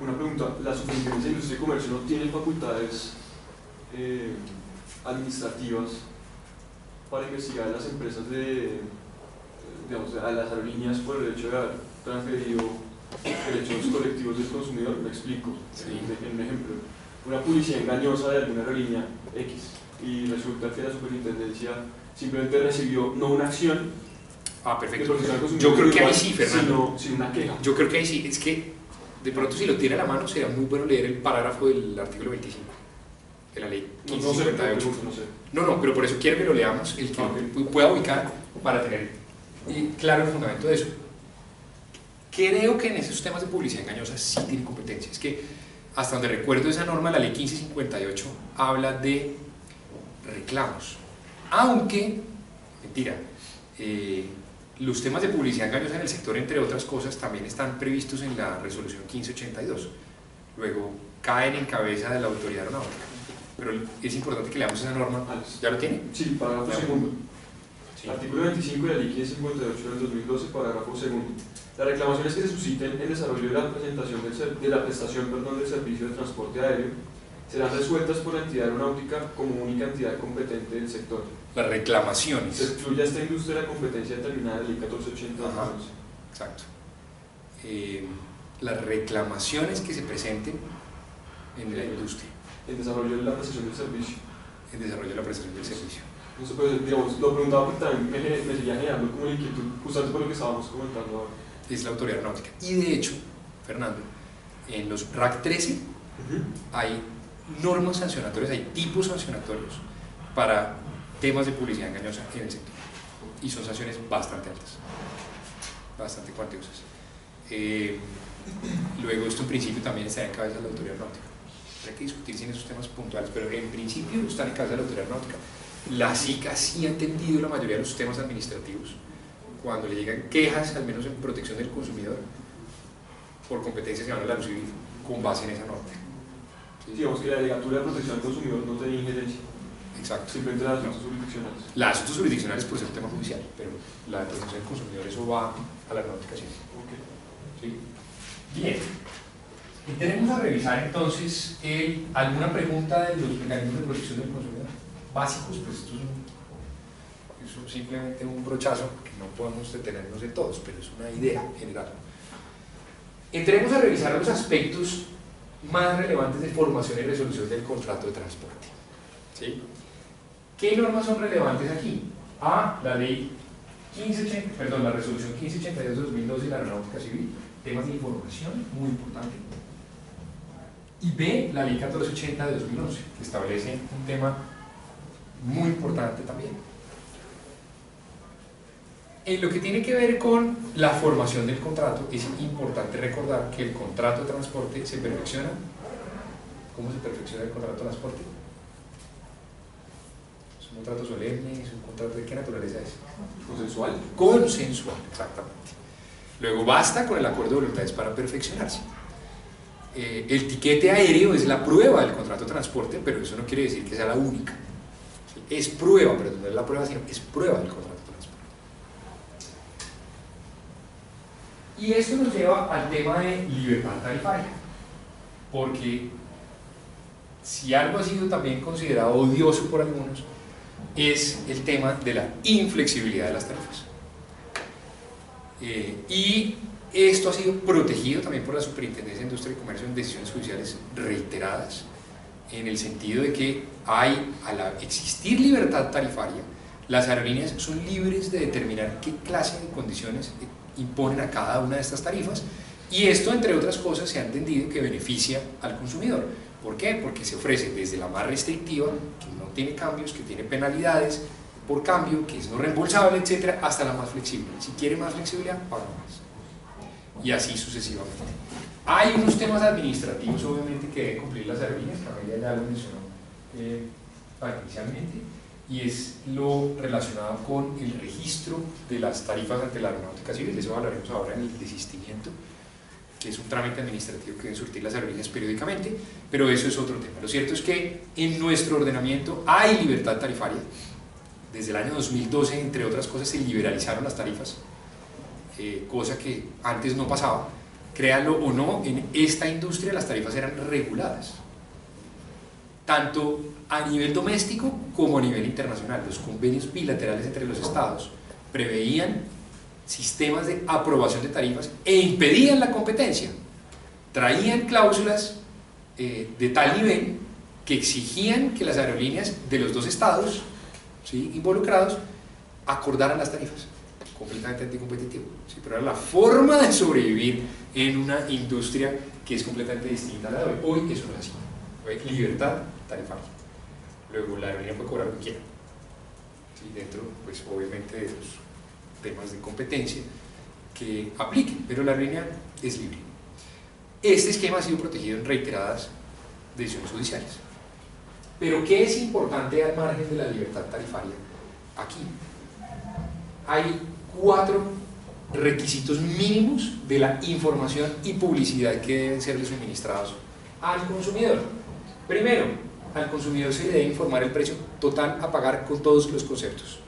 Una pregunta, ¿la Superintendencia de Industria y Comercio no tiene facultades administrativas para investigar a las empresas digamos, a las aerolíneas por el hecho de haber transferido derechos colectivos del consumidor? Me explico. Sí. En un ejemplo, una publicidad engañosa de alguna aerolínea X, y resulta que la Superintendencia simplemente recibió no una acción. Perfecto. Yo creo que ahí sí, Fernando. Sino una queja. Yo creo que ahí sí. Es que de pronto, si lo tiene a la mano, sería muy bueno leer el parágrafo del artículo 25 de la ley 1558. No, pero por eso quiero que lo leamos, el que pueda ubicar para tener claro el fundamento de eso. Creo que en esos temas de publicidad engañosa sí tiene competencia. Es que hasta donde recuerdo esa norma, la ley 1558 habla de reclamos. Aunque, mentira, los temas de publicidad engañosa en el sector, entre otras cosas, también están previstos en la resolución 1582. Luego caen en cabeza de la autoridad aeronáutica. Pero es importante que leamos esa norma. ¿Ya lo tiene? Sí, parágrafo segundo. Sí. Artículo 25 de la Ley 1558 del 2012, parágrafo segundo. Las reclamaciones que se susciten en desarrollo de la prestación del servicio de transporte aéreo serán resueltas por la entidad aeronáutica como única entidad competente del sector. Las reclamaciones. Se excluye a esta industria la competencia determinada en la Ley 1480. Ajá, exacto. Las reclamaciones que se presenten en la industria. En desarrollo de la prestación del servicio. En desarrollo de la prestación del servicio. No sé, pues, digamos, lo preguntaba porque también me seguía generando como la inquietud, justamente por lo que estábamos comentando ahora. Es la autoridad aeronáutica. Y de hecho, Fernando, en los RAC 13 hay normas sancionatorias, hay tipos sancionatorios para temas de publicidad engañosa en el sector. Y son sanciones bastante altas, bastante cuantiosas. Luego, esto en principio también está en cabeza de la autoridad aeronáutica. Hay que discutir sin esos temas puntuales, pero en principio están en cabeza de la autoridad aeronáutica. La SICA sí ha entendido la mayoría de los temas administrativos cuando le llegan quejas, al menos en protección del consumidor, por competencias que van a la luz civil, con base en esa norma. ¿Sí? Digamos que la delegatura de protección del consumidor no tiene injerencia. Exacto. Simplemente las asuntos jurisdiccionales. Las asuntos jurisdiccionales puede ser un tema judicial, pero la de protección del consumidor, eso va a la aeronáutica siempre. Okay. ¿Sí? Bien. Y tenemos a revisar entonces alguna pregunta de los mecanismos de protección del consumidor básicos. Pues esto es simplemente un brochazo que no podemos detenernos de todos, pero es una idea general. Entremos a revisar los aspectos más relevantes de formación y resolución del contrato de transporte. ¿Sí? ¿Qué normas son relevantes aquí? A, la ley 1580, la resolución 1582 de 2012 de la aeronáutica civil, temas de información, muy importante. Y B, la ley 1480 de 2011, que establece un tema muy importante también. En lo que tiene que ver con la formación del contrato, es importante recordar que el contrato de transporte se perfecciona. ¿Cómo se perfecciona el contrato de transporte? ¿Es un contrato solemne? ¿Es un contrato de qué naturaleza es? ¿Consensual? Consensual, exactamente. Luego basta con el acuerdo de voluntades para perfeccionarse. El tiquete aéreo es la prueba del contrato de transporte, pero eso no quiere decir que sea la única. ¿Sí? Es prueba, pero no es la prueba, sino es prueba del contrato de transporte. Y esto nos lleva al tema de libertad tarifaria, porque si algo ha sido también considerado odioso por algunos, es el tema de la inflexibilidad de las tarifas. Y esto ha sido protegido también por la Superintendencia de Industria y Comercio en decisiones judiciales reiteradas, en el sentido de que al existir libertad tarifaria, las aerolíneas son libres de determinar qué clase de condiciones imponen a cada una de estas tarifas, y esto, entre otras cosas, se ha entendido que beneficia al consumidor. ¿Por qué? Porque se ofrece desde la más restrictiva, que no tiene cambios, que tiene penalidades, por cambio, que es no reembolsable, etcétera, hasta la más flexible. Si quiere más flexibilidad, paga más. Y así sucesivamente. Hay unos temas administrativos, obviamente, que deben cumplir las aerolíneas, que Amelia ya lo mencionó inicialmente, y es lo relacionado con el registro de las tarifas ante la aeronáutica civil. De eso hablaremos ahora en el desistimiento, que es un trámite administrativo que deben surtir las aerolíneas periódicamente, pero eso es otro tema. Lo cierto es que en nuestro ordenamiento hay libertad tarifaria. Desde el año 2012, entre otras cosas, se liberalizaron las tarifas, cosa que antes no pasaba. Créanlo o no, en esta industria las tarifas eran reguladas, tanto a nivel doméstico como a nivel internacional. Los convenios bilaterales entre los estados preveían sistemas de aprobación de tarifas e impedían la competencia. Traían cláusulas de tal nivel que exigían que las aerolíneas de los dos estados, ¿sí?, involucrados, acordaran las tarifas. Completamente anticompetitivo, ¿sí? Pero era la forma de sobrevivir en una industria que es completamente distinta a la de hoy. Hoy eso no es así. Hoy hay libertad tarifaria. Luego la aerolínea puede cobrar lo que quiera, ¿sí?, dentro, pues obviamente, de los temas de competencia que apliquen, pero la aerolínea es libre. Este esquema ha sido protegido en reiteradas decisiones judiciales. Pero ¿qué es importante al margen de la libertad tarifaria aquí? Hay 4 requisitos mínimos de la información y publicidad que deben serle suministrados al consumidor. Primero, al consumidor se le debe informar el precio total a pagar con todos los conceptos.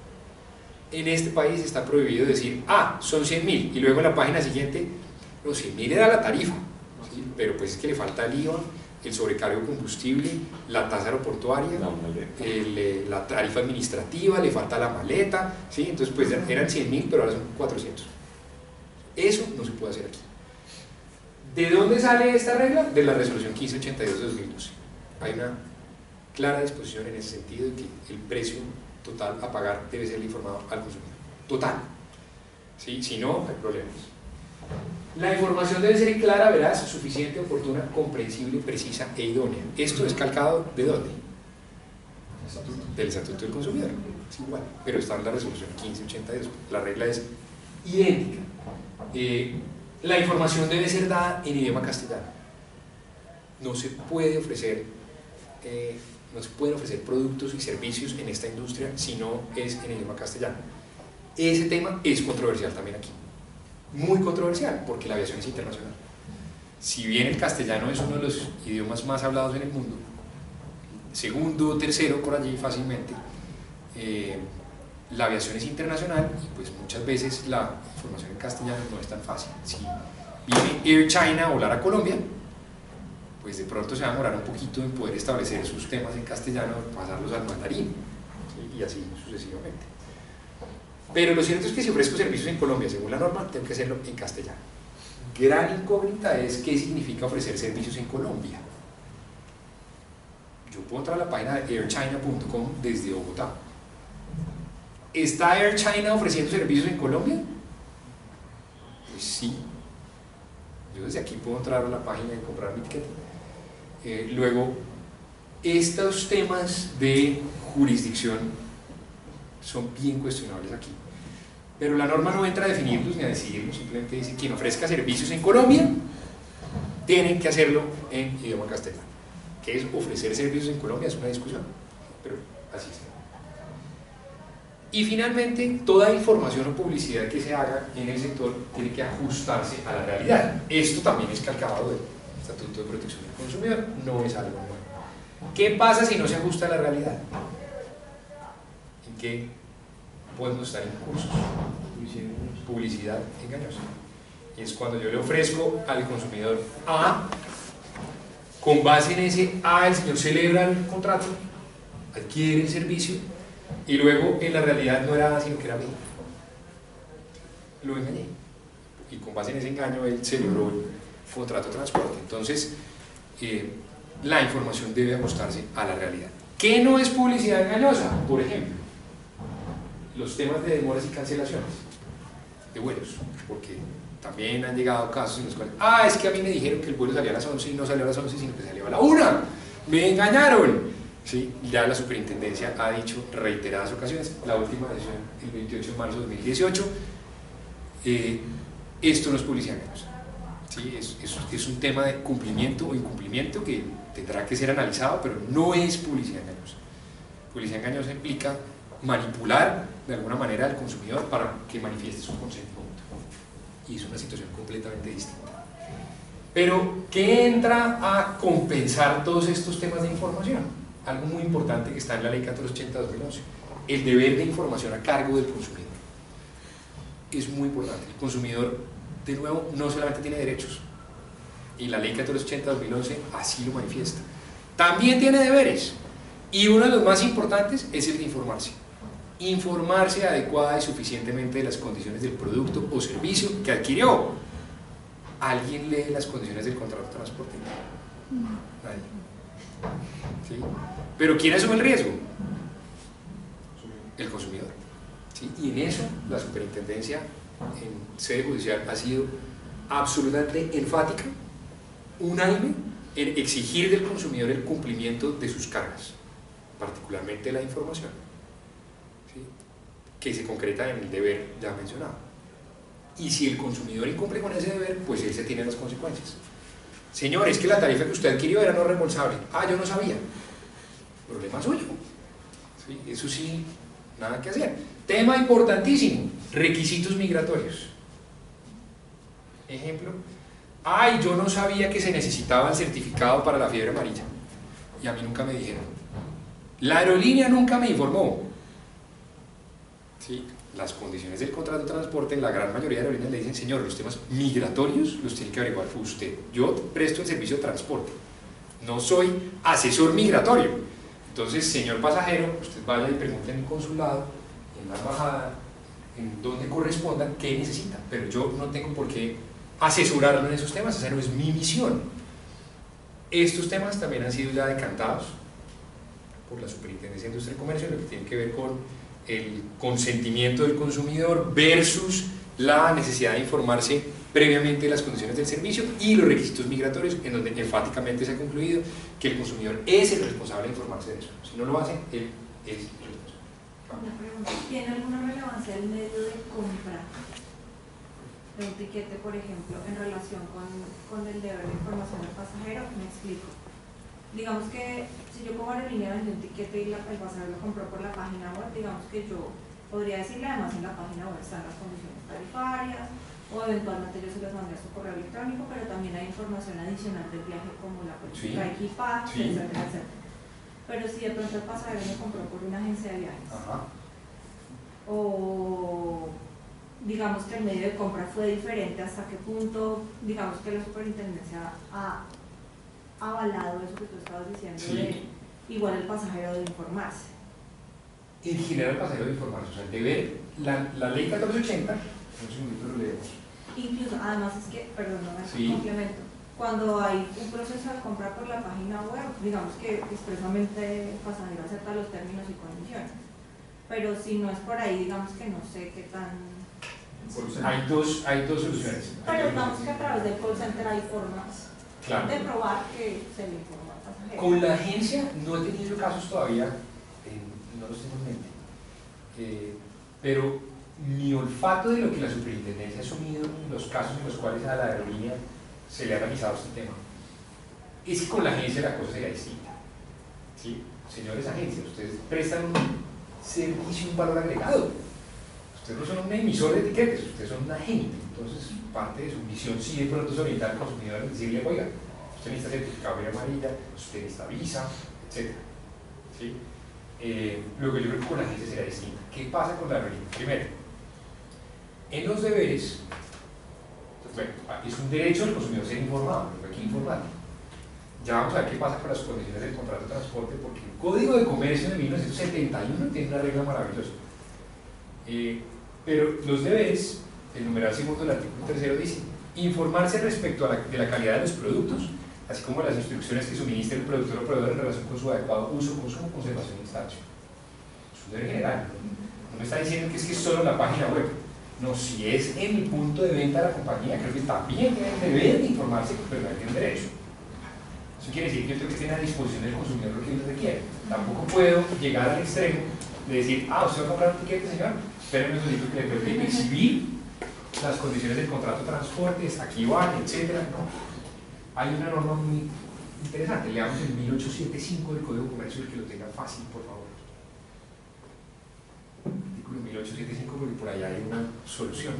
En este país está prohibido decir, son 100.000, y luego en la página siguiente, los 100.000 era la tarifa, ¿sí?, pero pues es que le falta el IVA, el sobrecargo de combustible, la tasa aeroportuaria, la tarifa administrativa, le falta la maleta, ¿sí? Entonces pues eran 100.000, pero ahora son 400. Eso no se puede hacer aquí. ¿De dónde sale esta regla? De la resolución 1582 de 2012. Hay una clara disposición en ese sentido de que el precio total a pagar debe ser informado al consumidor. Total. ¿Sí? Si no, hay problemas. La información debe ser clara, veraz, suficiente, oportuna, comprensible, precisa e idónea. Esto es calcado ¿de dónde? Del Estatuto del Consumidor. Es igual, pero está en la resolución 1582. La regla es idéntica. La información debe ser dada en idioma castellano. No se puede ofrecer, no se pueden ofrecer productos y servicios en esta industria si no es en idioma castellano. Ese tema es controversial también aquí. Muy controversial, porque la aviación es internacional. Si bien el castellano es uno de los idiomas más hablados en el mundo, segundo, tercero por allí fácilmente, la aviación es internacional y pues muchas veces la información en castellano no es tan fácil. Si viene Air China a volar a Colombia, pues de pronto se va a demorar un poquito en poder establecer sus temas en castellano, pasarlos al mandarín, ¿sí?, y así sucesivamente. Pero lo cierto es que si ofrezco servicios en Colombia según la norma, tengo que hacerlo en castellano. Gran incógnita es qué significa ofrecer servicios en Colombia. Yo puedo entrar a la página de airchina.com desde Bogotá. ¿Está Air China ofreciendo servicios en Colombia? Pues sí. Yo desde aquí puedo entrar a la página y comprar mi ticket. Luego, estos temas de jurisdicción son bien cuestionables aquí. Pero la norma no entra a definirlos ni a decidirlos, simplemente dice quien ofrezca servicios en Colombia tienen que hacerlo en idioma castellano. ¿Qué es ofrecer servicios en Colombia? Es una discusión, pero así está. Y finalmente, toda información o publicidad que se haga en el sector tiene que ajustarse a la realidad. Esto también es calcado del Estatuto de Protección del Consumidor, no es algo nuevo. ¿Qué pasa si no se ajusta a la realidad? ¿En qué podemos estar incursos? Publicidad engañosa. Y es cuando yo le ofrezco al consumidor A, con base en ese A, el señor celebra el contrato, adquiere el servicio, y luego en la realidad no era A, sino que era B. Lo engañé. Y con base en ese engaño él celebró el contrato de transporte. Entonces, la información debe ajustarse a la realidad. ¿Qué no es publicidad engañosa? Por ejemplo, los temas de demoras y cancelaciones de vuelos, porque también han llegado casos en los cuales, es que a mí me dijeron que el vuelo salía a las 11 y no salió a las 11, sino que salió a la 1, me engañaron. ¿sí? Ya la superintendencia ha dicho reiteradas ocasiones, la última decisión el 28 de marzo de 2018, esto no es publicidad engañosa, ¿sí? Es un tema de cumplimiento o incumplimiento que tendrá que ser analizado, pero no es publicidad engañosa. Publicidad engañosa implica manipular de alguna manera al consumidor para que manifieste su consentimiento, y es una situación completamente distinta. Pero, ¿qué entra a compensar todos estos temas de información? Algo muy importante que está en la Ley 1480/2011, el deber de información a cargo del consumidor. Es muy importante. El consumidor, de nuevo, no solamente tiene derechos, y la Ley 1480/2011 así lo manifiesta. También tiene deberes, y uno de los más importantes es el de informarse. Informarse adecuada y suficientemente de las condiciones del producto o servicio que adquirió. ¿Alguien lee las condiciones del contrato de transporte? Nadie. ¿Sí? ¿Pero quién asume el riesgo? El consumidor. ¿Sí? Y en eso la superintendencia en sede judicial ha sido absolutamente enfática, unánime, en exigir del consumidor el cumplimiento de sus cargas, particularmente la información, ¿sí? Que se concreta en el deber ya mencionado. Y si el consumidor incumple con ese deber, pues él se tiene las consecuencias. Señor, es que la tarifa que usted adquirió era no reembolsable. Ah, yo no sabía. Problema suyo. ¿Sí? Eso sí, nada que hacer. Tema importantísimo, requisitos migratorios. Ejemplo, ay, yo no sabía que se necesitaba el certificado para la fiebre amarilla. Y a mí nunca me dijeron. La aerolínea nunca me informó. ¿Sí? Las condiciones del contrato de transporte, en la gran mayoría de aerolíneas le dicen, señor, los temas migratorios los tiene que averiguar usted. Yo presto el servicio de transporte, no soy asesor migratorio. Entonces, señor pasajero, usted vaya y pregunte en el consulado, en la embajada, en donde corresponda, qué necesita. Pero yo no tengo por qué asesorarlo en esos temas, esa no es mi misión. Estos temas también han sido ya decantados por la Superintendencia de Industria y Comercio, lo que tiene que ver con el consentimiento del consumidor versus la necesidad de informarse previamente de las condiciones del servicio y los requisitos migratorios, en donde enfáticamente se ha concluido que el consumidor es el responsable de informarse de eso. Si no lo hace, él es el responsable. Una pregunta, ¿tiene alguna relevancia el medio de compra de un tiquete, por ejemplo, en relación con el deber de información del pasajero? Me explico. Digamos que si yo como aerolínea vendí un tiquete y el pasajero lo compró por la página web, digamos que yo podría decirle, además en la página web están las condiciones tarifarias, o eventualmente yo se las mandé a su correo electrónico, pero también hay información adicional del viaje como la política de equipaje, Sí. etcétera, etcétera. Pero si de pronto el pasajero me compró por una agencia de viajes, o digamos que el medio de compra fue diferente, ¿hasta qué punto, digamos que la superintendencia ha avalado eso que tú estabas diciendo, Sí. de igual el pasajero de informarse? En general, el pasajero de informarse, o sea, el deber, la ley 1480, un segundito lo leemos. Incluso, además es que, perdón, no me Sí. complemento, cuando hay un proceso de compra por la página web, digamos que expresamente el pasajero acepta los términos y condiciones, pero si no es por ahí, digamos que no sé qué tan... Hay dos soluciones. Pero digamos que a través del call center hay formas Claro. de probar que se le informa al pasajero. Con la agencia no he tenido casos todavía, no los tengo en mente, pero mi olfato de lo que la superintendencia ha asumido en los casos en los cuales a la aerolínea se le ha realizado este tema es que con la agencia la cosa sería distinta. ¿Sí? Señores agencias, ustedes prestan un servicio, un valor agregado. Ustedes no son un emisor de etiquetes, ustedes son un agente. Entonces, parte de su misión sí de pronto es orientar al consumidor y decirle, oiga, usted necesita certificado de amarilla, usted necesita visa, etc. ¿Sí? Lo que yo creo que con la agencia será distinto. ¿Qué pasa con la aerolínea? Primero, en los deberes, bueno, es un derecho del consumidor ser informado, pero hay que informar. Ya vamos a ver qué pasa con las condiciones del contrato de transporte, porque el Código de Comercio de 1971 tiene una regla maravillosa. Pero los deberes, el numeral segundo del artículo 3 dice, informarse respecto de la calidad de los productos, así como las instrucciones que suministre el productor o proveedor en relación con su adecuado uso, consumo, conservación e instalación. Es un deber general. No me está diciendo que es solo la página web. No, si es en el punto de venta de la compañía, creo que también tiene el deber de informarse, pero no tiene derecho. Eso quiere decir que yo tengo que tener a disposición del consumidor lo que él requiere. Tampoco puedo llegar al extremo de decir, usted va a comprar un tiquete, señor, espérenme un segundito que le tengo que exhibir las condiciones del contrato de transportes, aquí van, etcétera. No. Hay una norma muy interesante, leamos el 1875 del Código de Comercio, el que lo tenga fácil, por favor. Artículo 1875, porque por allá hay una solución.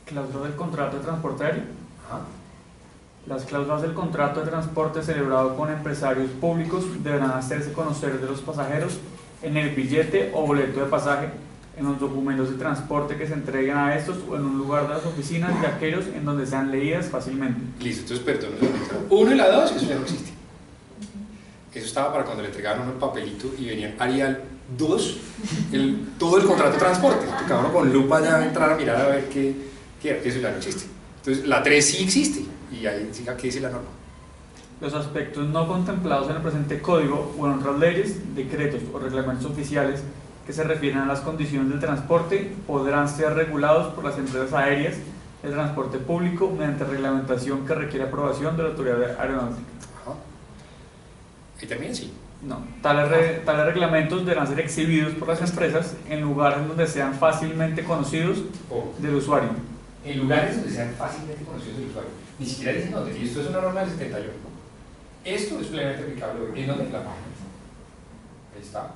Cláusula del contrato de transporte aéreo. Ajá. Las cláusulas del contrato de transporte celebrado con empresarios públicos deberán hacerse conocer de los pasajeros en el billete o boleto de pasaje, en los documentos de transporte que se entreguen a estos o en un lugar de las oficinas de aquellos en donde sean leídas fácilmente. Listo, entonces perdón, uno y la dos, eso ya no existe. Eso estaba para cuando le entregaban uno el papelito y venía Arial 2, todo el contrato de transporte. Cada uno con lupa ya va a entrar a mirar a ver qué era, eso ya no existe. Entonces la 3 sí existe, y ahí sí que dice la norma. Los aspectos no contemplados en el presente código o en otras leyes, decretos o reglamentos oficiales que se refieren a las condiciones del transporte podrán ser regulados por las empresas aéreas de transporte público mediante reglamentación que requiere aprobación de la autoridad aeronáutica. Ajá. Y también sí. No, tales reglamentos deberán ser exhibidos por las empresas en lugares donde sean fácilmente conocidos del usuario. En lugares donde sean fácilmente conocidos del usuario. Ni siquiera dicen dónde. Y esto es una norma del 71. Esto es plenamente aplicable hoy. ¿En dónde? En la página. Ahí está.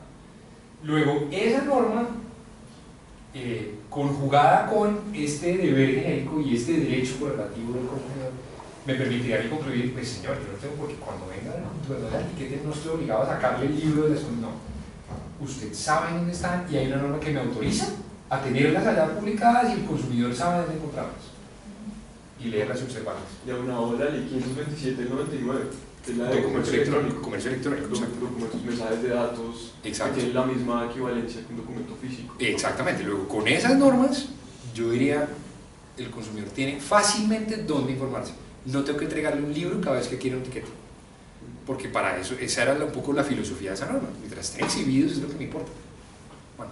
Luego, esa norma, conjugada con este deber genérico y este derecho correlativo del consumidor, me permitiría concluir, pues señor, yo no tengo porque cuando venga la etiqueta no estoy obligado a sacarle el libro de las cosas. No. Usted sabe dónde están y hay una norma que me autoriza a tenerlas allá publicadas y el consumidor sabe dónde encontrarlas y leerlas y observarlas. Y aunado la ley 527/99, que es la de comercio electrónico. Comercio electrónico, Los exacto. documentos, mensajes de datos, Exacto. que tienen la misma equivalencia que un documento físico. Exactamente. Luego, con esas normas, yo diría, el consumidor tiene fácilmente dónde informarse. No tengo que entregarle un libro cada vez que quiera un tiquete. Porque para eso, esa era un poco la filosofía de esa norma. Mientras estén exhibidos es lo que me importa. Bueno.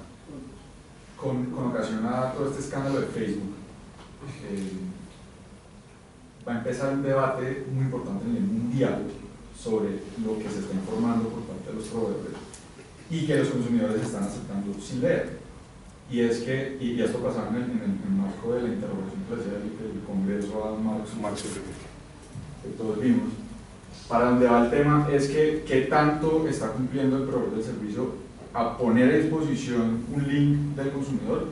Con ocasión a todo este escándalo de Facebook, va a empezar un debate muy importante a nivel mundial sobre lo que se está informando por parte de los proveedores y que los consumidores están aceptando sin leer. Y es que, y esto pasaba en el marco de la interrogación que hacía el Congreso a Mark Zuckerberg, que todos vimos, para donde va el tema es que qué tanto está cumpliendo el proveedor del servicio a poner a disposición un link del consumidor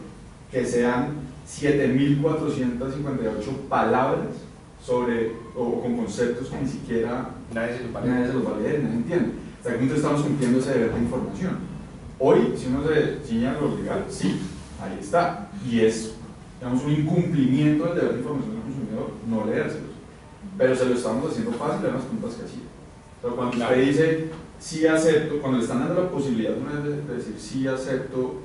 que sean 7.458 palabras sobre, o con conceptos que ni siquiera Nadie se lo nadie va a leer, nadie entiende. ¿Hasta qué punto estamos cumpliendo ese deber de información? Hoy, si uno se ciñe a lo legal, sí, ahí está. Y es, digamos, un incumplimiento del deber de información del consumidor no leérselos. Pero se lo estamos haciendo fácil en las preguntas que hacía. Pero cuando usted dice sí acepto, cuando le están dando la posibilidad de decir sí acepto,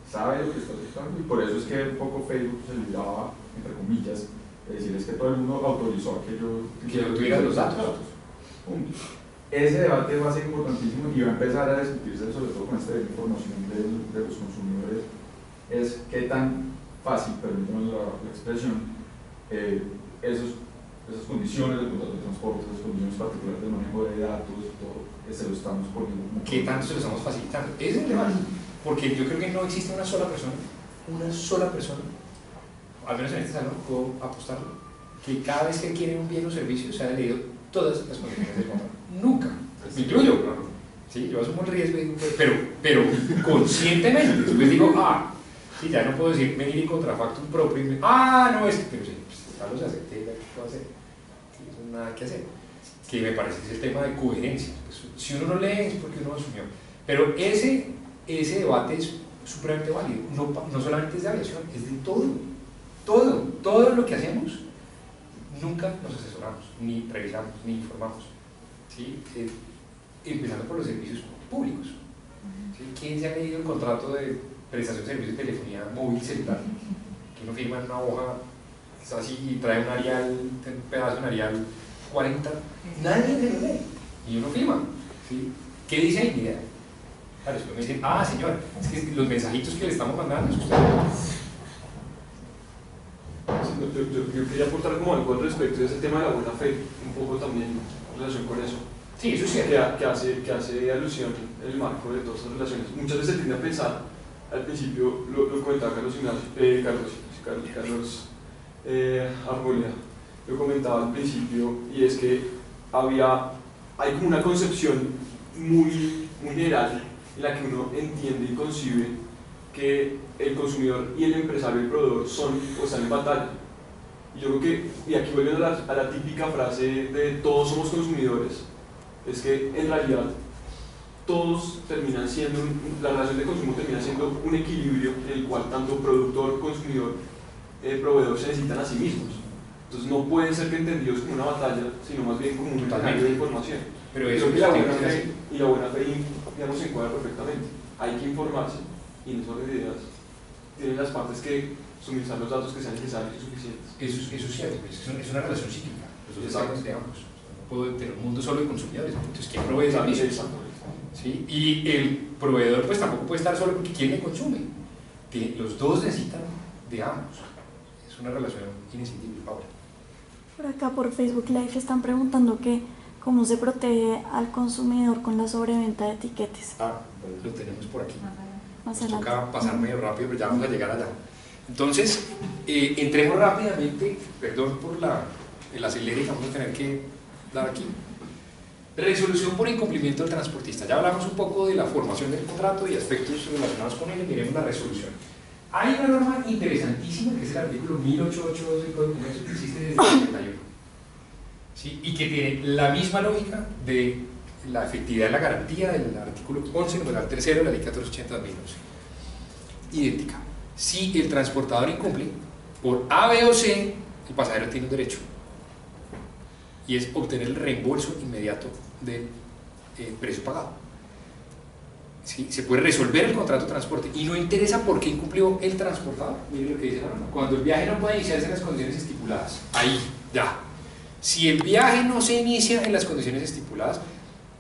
sabe lo que está aceptando. Y por eso es que un poco Facebook se libraba, entre comillas, de decir es que todo el mundo autorizó aquello que no tuviera los datos. Punto. Ese debate va a ser importantísimo y va a empezar a discutirse sobre todo con esta información de los consumidores, es qué tan fácil, permítanme la expresión, esas condiciones de contrato de transporte, esas condiciones particulares de manejo de datos, todo, se lo estamos poniendo como... ¿Qué tanto se lo estamos facilitando? Ese es el tema, porque yo creo que no existe una sola persona, al menos en este salón puedo apostarlo, que cada vez que quiere un bien o servicio se haya leído todas las condiciones del contrato. Nunca, me incluyo, ¿sí? Yo asumo el riesgo, pero conscientemente. Después digo, sí, ya no puedo decir venir y contrafactum propio y no es que, pero sí, pues, ya los acepté, ¿qué puedo hacer? Sí, eso no es nada que hacer. Que me parece que es el tema de coherencia. Pues, si uno no lee es porque uno asumió. Pero ese debate es supremamente válido. No solamente es de aviación, es de todo. Todo lo que hacemos, nunca nos asesoramos, ni revisamos, ni informamos. ¿Sí? Empezando por los servicios públicos. ¿Sí? ¿Quién se ha leído el contrato de prestación de servicios de telefonía móvil celular? Que uno firma en una hoja es así, y trae un Arial, un pedazo de un Arial 40, nadie se lo lee, y uno firma, ¿sí? ¿Qué dice ahí? Ni idea. Claro, después me dicen, ah, señor, es que los mensajitos que le estamos mandando es usted. Yo quería aportar como algo al respecto de ese tema de la buena fe, un poco también en relación con eso. Sí, eso es cierto. Que hace alusión el marco de todas esas relaciones. Muchas veces se tiende a pensar, al principio lo comentaba Carlos Arboleda, lo comentaba al principio, y es que hay como una concepción muy general en la que uno entiende y concibe que el consumidor y el empresario, el proveedor, son o están en batalla. Y yo creo que, y aquí volviendo a la típica frase de todos somos consumidores, es que en realidad todos terminan siendo, la relación de consumo termina siendo un equilibrio en el cual tanto productor, consumidor, proveedor se necesitan a sí mismos. Entonces no pueden ser entendidos como una batalla, sino más bien como un intercambio de información. Pero eso creo que la buena fe, digamos, se encuadra perfectamente. Hay que informarse y no solo ideas. Tienen las partes que suministrar los datos que sean necesarios y suficientes. Eso es cierto, es una relación cíclica. Los de ambos. No puedo tener un mundo solo de consumidores. Entonces, ¿quién provee servicios? ¿Sí? Y el proveedor pues tampoco puede estar solo porque ¿quién le consume? Los dos necesitan de ambos. Es una relación inescindible, Paula. Por acá por Facebook Live están preguntando que cómo se protege al consumidor con la sobreventa de etiquetes. Lo tenemos por aquí. Más Nos adelante. toca pasar medio rápido, pero ya vamos a llegar allá. Entonces, entremos rápidamente, perdón por el acelere que vamos a tener que dar aquí. Resolución por incumplimiento del transportista. Ya hablamos un poco de la formación del contrato y aspectos relacionados con él. Miremos la resolución. Hay una norma interesantísima que es el artículo 1882 del Código de Comercio, que existe desde el 71, ¿sí? Y que tiene la misma lógica de la efectividad de la garantía del artículo 11, numeral 3 de la ley 1480/2011. Idéntica. Si el transportador incumple por A, B o C, el pasajero tiene un derecho, y es obtener el reembolso inmediato del precio pagado. ¿Sí? Se puede resolver el contrato de transporte y no interesa por qué incumplió el transportador. Miren lo que dice la norma: cuando el viaje no puede iniciarse en las condiciones estipuladas, ahí, ya. Si el viaje no se inicia en las condiciones estipuladas,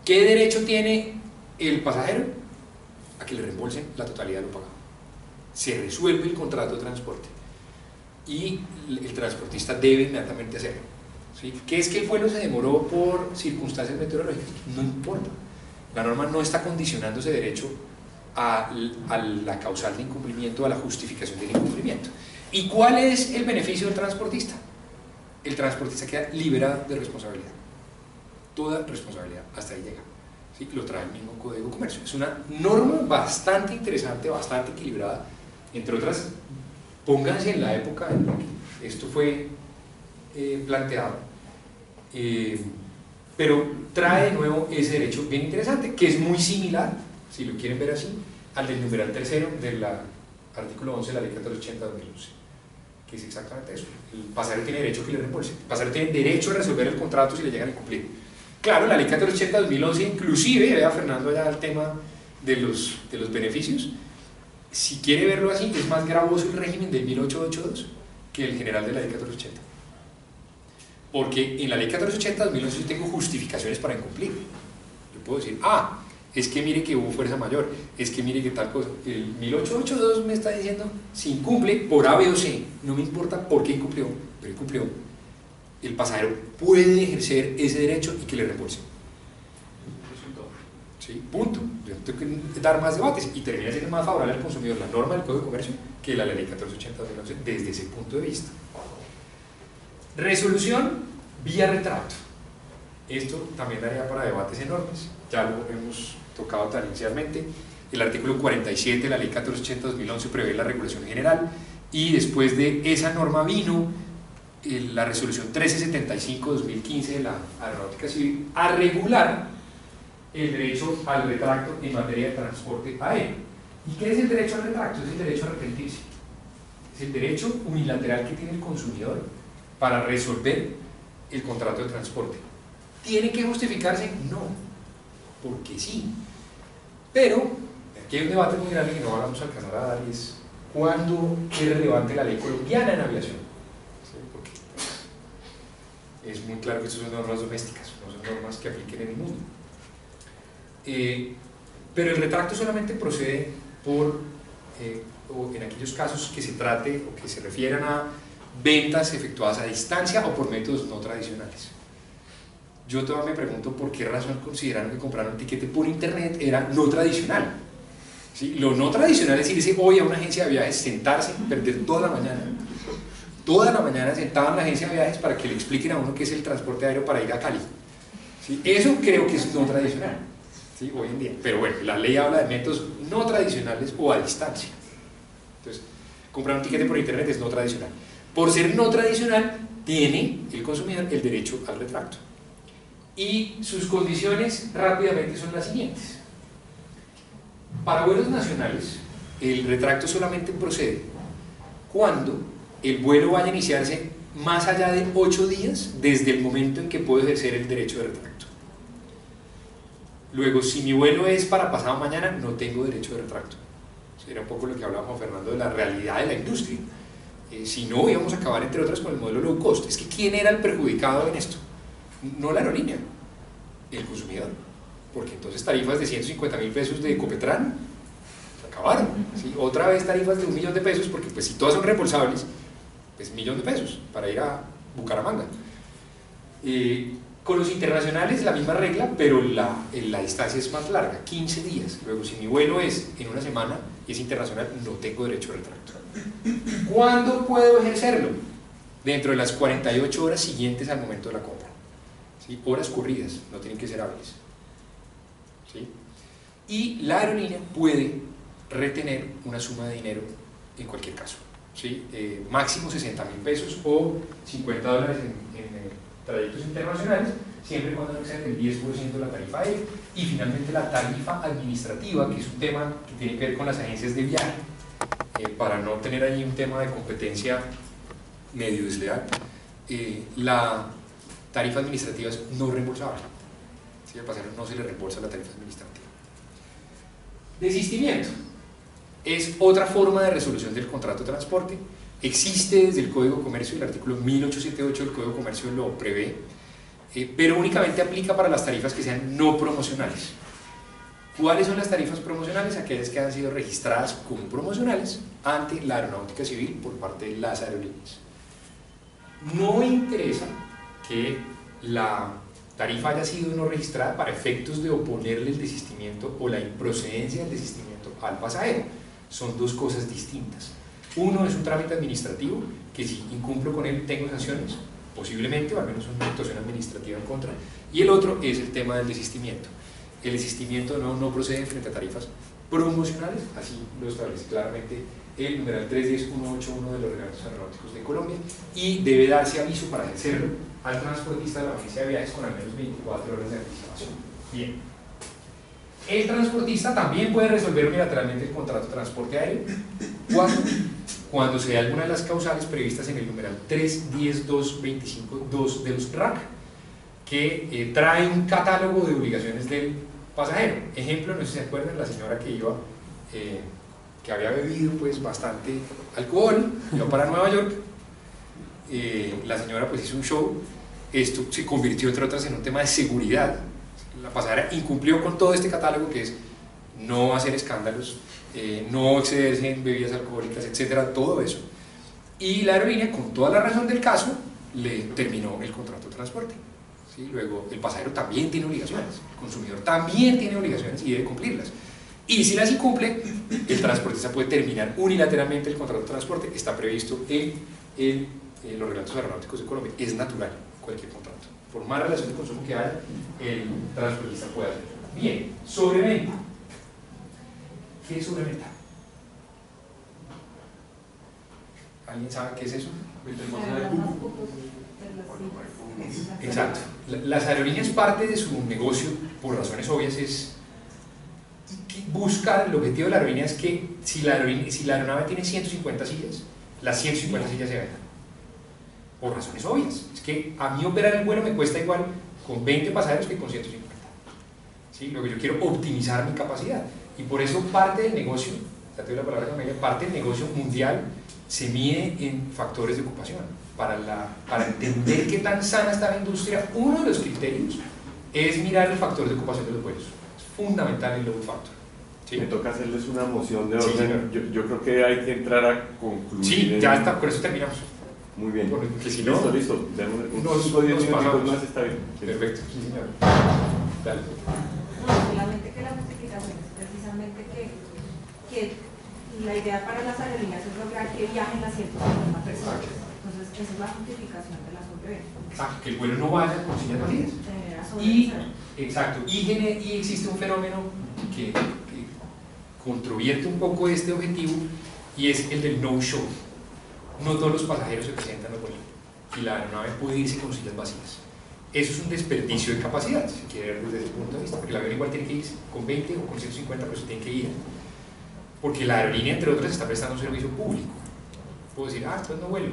¿qué derecho tiene el pasajero? A que le reembolsen la totalidad de lo pagado. Se resuelve el contrato de transporte y el transportista debe inmediatamente hacerlo. ¿Sí? ¿Qué es que el vuelo se demoró por circunstancias meteorológicas? No importa. La norma no está condicionando ese derecho a la causal de incumplimiento, a la justificación del incumplimiento. ¿Y cuál es el beneficio del transportista? El transportista queda liberado de responsabilidad. Toda responsabilidad, hasta ahí llega. ¿Sí? Lo trae el mismo Código de Comercio. Es una norma bastante interesante, bastante equilibrada. Entre otras, pónganse en la época en la que esto fue planteado. Pero trae de nuevo ese derecho bien interesante, que es muy similar, si lo quieren ver así, al del numeral tercero del artículo 11 de la ley 1480/2011, que es exactamente eso. El pasajero tiene derecho a que le reembolse, el pasajero tiene derecho a resolver el contrato si le llegan a incumplir. Claro, la ley 1480/2011 inclusive, vea Fernando ya el tema de los beneficios, si quiere verlo así, es más gravoso el régimen del 1882 que el general de la ley 1480. Porque en la ley 1480/2011 yo tengo justificaciones para incumplir. Yo puedo decir, es que mire que hubo fuerza mayor, es que mire que tal cosa. El 1882 me está diciendo, si incumple por A, B o C, no me importa por qué incumplió, pero incumplió, el pasajero puede ejercer ese derecho y que le reembolse. ¿Sí? Punto. Yo tengo que dar más debates y termina siendo más favorable al consumidor la norma del Código de Comercio que la ley 1480/2011 desde ese punto de vista. Resolución vía retracto. Esto también daría para debates enormes, ya lo hemos tocado tan inicialmente. El artículo 47 de la ley 1480/2011 prevé la regulación general, y después de esa norma vino la resolución 1375/2015 de la Aeronáutica Civil a regular el derecho al retracto en materia de transporte aéreo. ¿Y qué es el derecho al retracto? Es el derecho a arrepentirse, es el derecho unilateral que tiene el consumidor para resolver el contrato de transporte. ¿Tiene que justificarse? No, porque sí. Pero aquí hay un debate muy grande que no vamos a alcanzar a dar, y es ¿cuándo es relevante la ley colombiana en aviación? ¿Sí? es muy claro que estas son normas domésticas, no son normas que apliquen en el mundo. Pero el retracto solamente procede por, o en aquellos casos que se trate o que se refieran a ventas efectuadas a distancia o por métodos no tradicionales. Yo todavía me pregunto por qué razón consideraron que comprar un tiquete por internet era no tradicional. ¿Sí? Lo no tradicional es irse hoy a una agencia de viajes, sentarse, perder toda la mañana sentado en la agencia de viajes para que le expliquen a uno qué es el transporte aéreo para ir a Cali. ¿Sí? Eso creo que es no tradicional, ¿sí? Hoy en día. Pero bueno, la ley habla de métodos no tradicionales o a distancia. Entonces, comprar un tiquete por internet es no tradicional. Por ser no tradicional, tiene el consumidor el derecho al retracto. Y sus condiciones rápidamente son las siguientes. Para vuelos nacionales, el retracto solamente procede cuando el vuelo vaya a iniciarse más allá de 8 días desde el momento en que puedo ejercer el derecho de retracto. Luego, si mi vuelo es para pasado mañana, no tengo derecho de retracto. Era un poco lo que hablábamos, Fernando, de la realidad de la industria. Si no, íbamos a acabar, entre otras, con el modelo low cost. Es que ¿quién era el perjudicado en esto? No la aerolínea, el consumidor. Porque entonces tarifas de 150.000 pesos de Copetran se acabaron, ¿sí? Otra vez tarifas de 1 millón de pesos, porque pues si todas son reembolsables, pues 1 millón de pesos para ir a Bucaramanga. Con los internacionales la misma regla, pero la distancia es más larga, 15 días. Luego, si mi vuelo es en una semana y es internacional, no tengo derecho a retracto. ¿Cuándo puedo ejercerlo? Dentro de las 48 horas siguientes al momento de la compra. ¿Sí? Horas corridas, no tienen que ser hábiles. ¿Sí? Y la aerolínea puede retener una suma de dinero en cualquier caso. ¿Sí? Máximo 60.000 pesos o $50 en trayectos internacionales, siempre y cuando no exceden el 10% de la tarifa aérea. Y finalmente la tarifa administrativa, que es un tema que tiene que ver con las agencias de viaje, para no tener allí un tema de competencia medio desleal. La tarifa administrativa es no reembolsable. Si al pasajero no se le reembolsa la tarifa administrativa. Desistimiento es otra forma de resolución del contrato de transporte. Existe desde el Código de Comercio, el artículo 1878 del Código de Comercio lo prevé, pero únicamente aplica para las tarifas que sean no promocionales. ¿Cuáles son las tarifas promocionales? Aquellas que han sido registradas como promocionales ante la Aeronáutica Civil por parte de las aerolíneas. No interesa que la tarifa haya sido no registrada para efectos de oponerle el desistimiento o la improcedencia del desistimiento al pasajero. Son dos cosas distintas. Uno es un trámite administrativo, que si incumplo con él tengo sanciones, posiblemente, o al menos una actuación administrativa en contra, y el otro es el tema del desistimiento. El desistimiento no procede frente a tarifas promocionales, así lo establece claramente el numeral 310.181 de los reglamentos aeronáuticos de Colombia, y debe darse aviso para ejercerlo al transportista de la agencia de viajes con al menos 24 horas de anticipación. Bien. El transportista también puede resolver unilateralmente el contrato de transporte aéreo cuando se dé alguna de las causales previstas en el numeral 310.225.2 de los RAC, que trae un catálogo de obligaciones del pasajero. Ejemplo, no sé si se acuerdan, la señora que iba, que había bebido pues bastante alcohol, iba para Nueva York, la señora pues hizo un show, esto se convirtió entre otras en un tema de seguridad. La pasajera incumplió con todo este catálogo, que es no hacer escándalos, no excederse en bebidas alcohólicas, etcétera, todo eso. Y la aerolínea, con toda la razón del caso, le terminó el contrato de transporte. ¿Sí? Luego, el pasajero también tiene obligaciones, el consumidor también tiene obligaciones y debe cumplirlas. Y si las incumple, el transportista puede terminar unilateralmente el contrato de transporte. Está previsto en los reglamentos aeronáuticos de Colombia. Es natural cualquier contrato. Por más relación de consumo que haya, el transportista puede hacerlo. Bien, sobreventa. ¿Qué es sobreventa? ¿Alguien sabe qué es eso? Exacto. Las aerolíneas, parte de su negocio, por razones obvias, es buscar, el objetivo de la aerolínea es que si la aeronave tiene 150 sillas, las 150 sillas se vendan. Por razones obvias. Es que a mí operar el vuelo me cuesta igual con 20 pasajeros que con 150. ¿Sí? Luego yo quiero optimizar mi capacidad. Y por eso parte del negocio, ya te doy la palabra con ella, parte del negocio mundial se mide en factores de ocupación. Para entender qué tan sana está la industria, uno de los criterios es mirar el factor de ocupación de los vuelos. Es fundamental el load factor. ¿Sí? Me toca hacerles una moción de Sí, orden. Yo creo que hay que entrar a concluir. Sí, ya está, con eso terminamos. Muy bien. Porque si no, listo. Demos nos 5 o 10 minutos pasamos. más, está bien. Sí. Perfecto, sí señor. Dale. No, solamente que la justificación es precisamente que la idea para las aerolíneas es lograr que viajen las 150 personas. Entonces, esa es la justificación de la sobreventa. Exacto, que el vuelo no vaya con sillas vacías. Y, exacto, y existe un fenómeno que controvierte un poco este objetivo, y es el del no-show. No todos los pasajeros se presentan al vuelo y la aeronave puede irse con sillas vacías. Eso es un desperdicio de capacidad, si quiere ver desde ese punto de vista, porque el avión igual tiene que irse con 20 o con 150, pero se tiene que ir. Porque la aerolínea, entre otras, está prestando un servicio público. Puedo decir, pues no vuelo.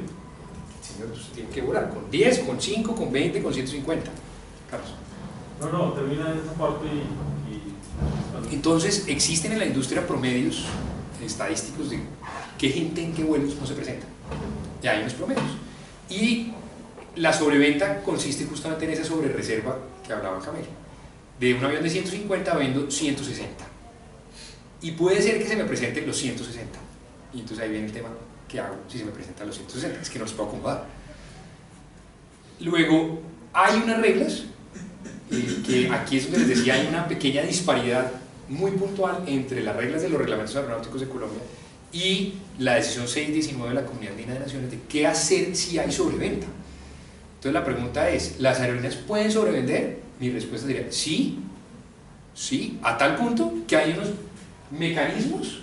Señor, usted tiene que volar con 10, con 5, con 20, con 150. Carlos. No, termina esa parte Entonces, existen en la industria promedios estadísticos de qué gente en qué vuelos no se presenta. Y hay unos promedios. Y la sobreventa consiste justamente en esa sobrereserva que hablaba Camilo. De un avión de 150 vendo 160. Y puede ser que se me presenten los 160. Y entonces ahí viene el tema, ¿qué hago si se me presentan los 160? Es que no los puedo acomodar. Luego, hay unas reglas, que aquí es donde les decía, hay una pequeña disparidad muy puntual entre las reglas de los reglamentos aeronáuticos de Colombia y la decisión 619 de la Comunidad Andina de Naciones de qué hacer si hay sobreventa. Entonces la pregunta es, ¿las aerolíneas pueden sobrevender? Mi respuesta sería sí, a tal punto que hay unos mecanismos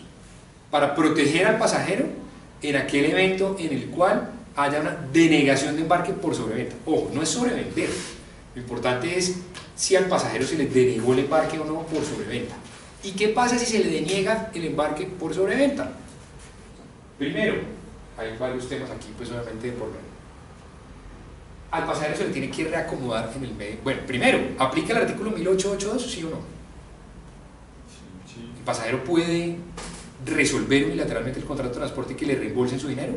para proteger al pasajero en aquel evento en el cual haya una denegación de embarque por sobreventa. Ojo, no es sobrevender, lo importante es si al pasajero se le denegó el embarque o no por sobreventa. ¿Y qué pasa si se le deniega el embarque por sobreventa? Primero, hay varios temas aquí, pues obviamente por medio. Al pasajero se le tiene que reacomodar en el medio. Bueno, primero, ¿aplica el artículo 1882, sí o no? ¿El pasajero puede resolver unilateralmente el contrato de transporte y que le reembolsen su dinero?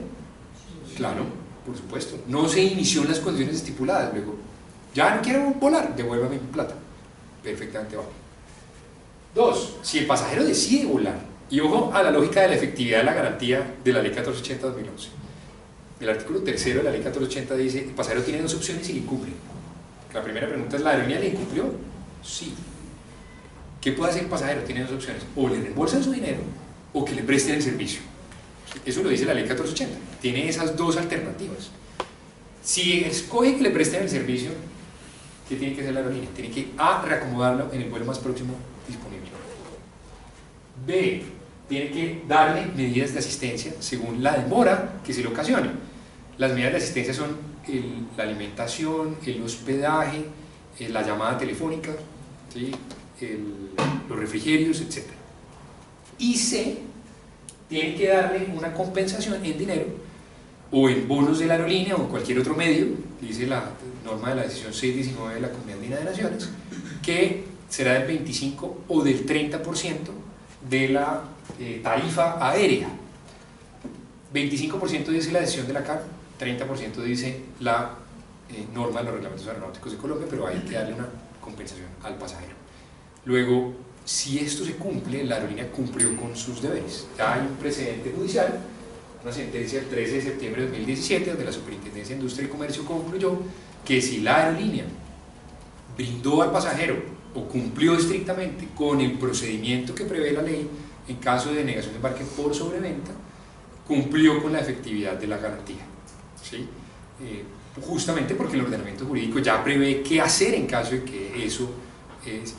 Claro, por supuesto. No se inició en las condiciones estipuladas. Luego, ya no quiero volar, devuélvame mi plata. Perfectamente vale. Dos, si el pasajero decide volar, y ojo a la lógica de la efectividad de la garantía de la ley 1480-2011. El artículo 3 de la ley 1480 dice, el pasajero tiene dos opciones y le incumple. La primera pregunta es, ¿la aerolínea le incumplió? Sí. ¿Qué puede hacer el pasajero? Tiene dos opciones, o le reembolsan su dinero o que le presten el servicio. Eso lo dice la ley 1480. Tiene esas dos alternativas. Si escoge que le presten el servicio, ¿qué tiene que hacer la aerolínea? Tiene que A, reacomodarlo en el vuelo más próximo disponible. B, tiene que darle medidas de asistencia según la demora que se le ocasione. Las medidas de asistencia son la alimentación, el hospedaje, la llamada telefónica, ¿sí? Los refrigerios, etc. Y C, tiene que darle una compensación en dinero o en bonos de la aerolínea o en cualquier otro medio, dice la norma de la decisión 619 de la Comunidad Andina de Naciones, que será del 25 o del 30% de la tarifa aérea. 25% dice la decisión de la CAF, 30% dice la norma de los reglamentos aeronáuticos de Colombia, pero hay que darle una compensación al pasajero. Luego, si esto se cumple, la aerolínea cumplió con sus deberes. Ya hay un precedente judicial, una sentencia del 13 de septiembre de 2017, donde la Superintendencia de Industria y Comercio concluyó que si la aerolínea brindó al pasajero o cumplió estrictamente con el procedimiento que prevé la ley en caso de denegación de embarque por sobreventa, cumplió con la efectividad de la garantía, ¿sí? Justamente porque el ordenamiento jurídico ya prevé qué hacer en caso de que eso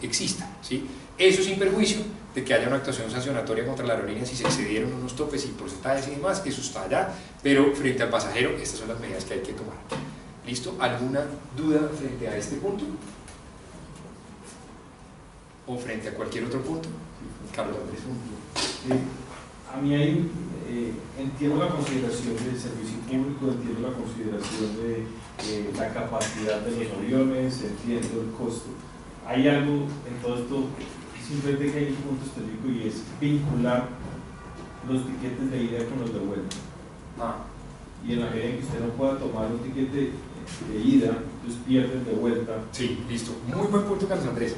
exista, ¿sí? Eso sin perjuicio de que haya una actuación sancionatoria contra la aerolínea si se excedieron unos topes y porcentajes y demás, eso está allá, pero frente al pasajero estas son las medidas que hay que tomar. ¿Listo? ¿Alguna duda frente a este punto? ¿O frente a cualquier otro punto? Carlos Andrés. A mí hay, entiendo la consideración del servicio público, entiendo la consideración de la capacidad de los aviones, entiendo el costo. Hay algo en todo esto, simplemente que hay un punto específico y es vincular los tiquetes de ida con los de vuelta. y en la medida en que usted no pueda tomar un tiquete de ida, entonces pierden de vuelta. Sí, listo. Muy buen punto, Carlos Andrés.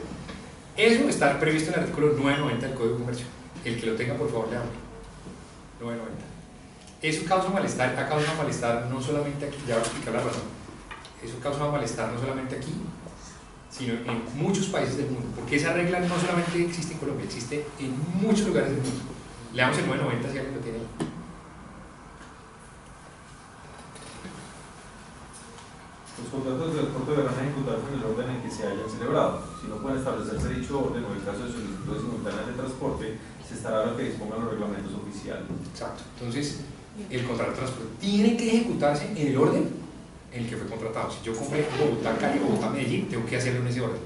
Eso está previsto en el artículo 990 del Código de Comercio. El que lo tenga, por favor, leamos. 990. Eso causa malestar, ha causado malestar no solamente aquí, ya voy a explicar la razón. Eso causa malestar no solamente aquí, sino en muchos países del mundo, porque esa regla no solamente existe en Colombia, existe en muchos lugares del mundo. Leamos el 990 si alguien lo tiene ahí. Los contratos de transporte deberán ejecutarse en el orden en que se hayan celebrado. Si no pueden establecerse dicho orden o en el caso de solicitudes simultáneas de transporte, se estará a lo que dispongan los reglamentos oficiales. Exacto. Entonces, el contrato de transporte tiene que ejecutarse en el orden en el que fue contratado. Si yo compré Bogotá-Cali, Bogotá-Medellín, tengo que hacerlo en ese orden.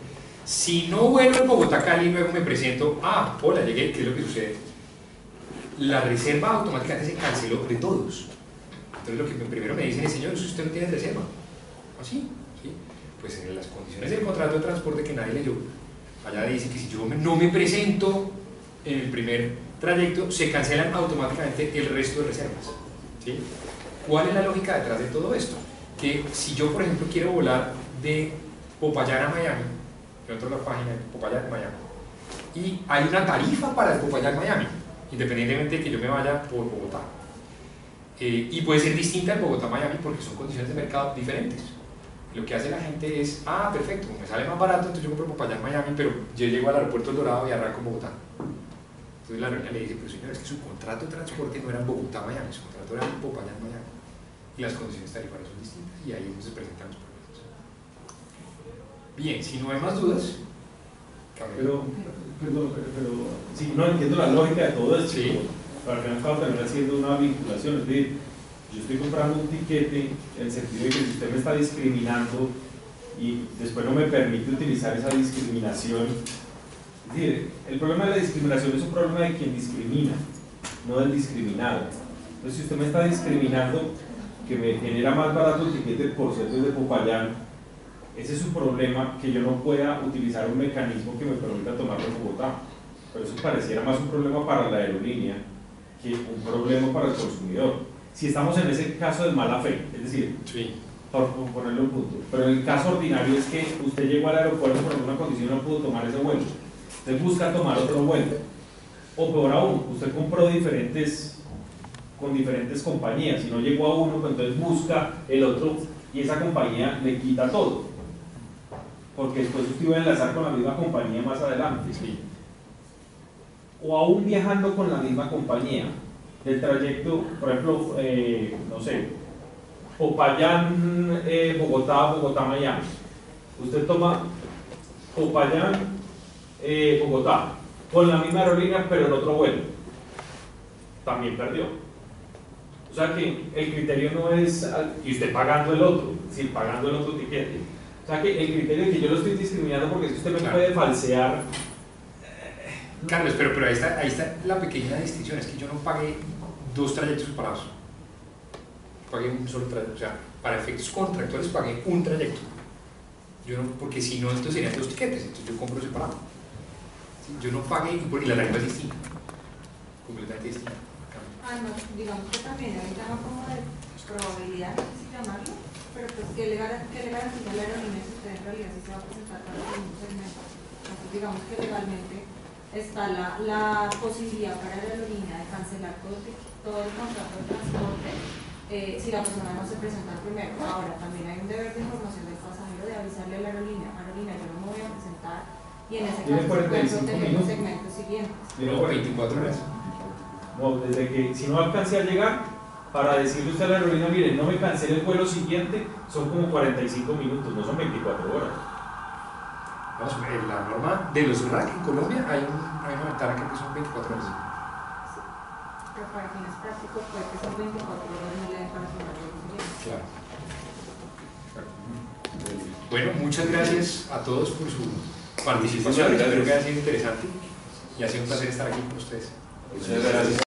Si no vuelvo en Bogotá-Cali y luego me presento, hola, llegué, ¿qué es lo que sucede? La reserva automáticamente se canceló de todos. Entonces lo que primero me dicen es, señor, si usted no tiene reserva. ¿Así? ¿Sí? Pues en las condiciones del contrato de transporte que nadie leyó, allá dice que si yo no me presento en el primer trayecto, se cancelan automáticamente el resto de reservas. ¿Sí? ¿Cuál es la lógica detrás de todo esto? Que si yo, por ejemplo, quiero volar de Popayán a Miami, yo entro a la página de Popayán a Miami, y hay una tarifa para el Popayán Miami, independientemente de que yo me vaya por Bogotá. Y puede ser distinta al Bogotá-Miami porque son condiciones de mercado diferentes. Lo que hace la gente es, perfecto, me sale más barato, entonces yo compro Popayán-Miami, pero yo llego al aeropuerto El Dorado y arranco en Bogotá. Entonces la aerolínea le dice, pero señor, es que su contrato de transporte no era en Bogotá-Miami, su contrato era en Popayán-Miami. Y las condiciones tarifarias son distintas, y ahí se presentan los problemas. Bien, si no hay más dudas, pero sí, no entiendo la lógica de todo esto. Sí. Para que no acabo también haciendo una vinculación, es decir, yo estoy comprando un tiquete en el sentido de que si usted me está discriminando y después no me permite utilizar esa discriminación, es decir, el problema de la discriminación es un problema de quien discrimina, no del discriminado. Entonces, si usted me está discriminando, que me genera más barato el tiquete por ser desde Popayán, ese es un problema, que yo no pueda utilizar un mecanismo que me permita tomarlo en Bogotá. Pero eso pareciera más un problema para la aerolínea que un problema para el consumidor. Si estamos en ese caso de mala fe, es decir, sí, por ponerle un punto, pero el caso ordinario es que usted llegó al aeropuerto por alguna condición y no pudo tomar ese vuelo, usted busca tomar otro vuelo, o peor aún, usted compró con diferentes compañías y no llegó a uno, pues entonces busca el otro y esa compañía le quita todo, porque después usted iba a enlazar con la misma compañía más adelante. sí. O aún viajando con la misma compañía, del trayecto, por ejemplo, no sé, Popayán, Bogotá, Bogotá-Miami. Usted toma Popayán, Bogotá, con la misma aerolínea, pero en otro vuelo. También perdió. O sea que el criterio no es, y usted pagando el otro, sí, pagando el otro tiquete. O sea que el criterio es que yo lo estoy discriminando porque si usted me puede falsear. Carlos, pero ahí está la pequeña distinción, es que yo no pagué dos trayectos separados, pagué un solo trayecto, o sea, para efectos contractuales pagué un trayecto, yo no, porque si no, entonces serían dos tiquetes, entonces yo compro separado. ¿Sí? Yo no pagué, y la tarifa es distinta, completamente distinta. Además, digamos que también hay un tema como de probabilidad, no sé si llamarlo, pero pues que le garantiza a la aerolínea si usted en realidad sí se va a presentar para el mismo segmento. Entonces, digamos que legalmente está la posibilidad para la aerolínea de cancelar todo el contrato de transporte si la persona no se presenta primero. Ahora, también hay un deber de información del pasajero de avisarle a la aerolínea, yo no me voy a presentar, y en ese caso pueden proteger los segmentos siguientes. No, 24 horas. No, desde que si no alcancé a llegar, para decirle usted a la aerolínea, mire, no me cancele el vuelo siguiente, son como 45 minutos, no son 24 horas. Vamos, en la norma de los RAC en Colombia hay una ventana que son 24 horas. Pero para fines prácticos puede que son 24 horas no le den para tomar el siguiente. Claro. Bueno, muchas gracias a todos por su participación, espero que haya sido interesante y ha sido un placer estar aquí con ustedes. Muchas gracias.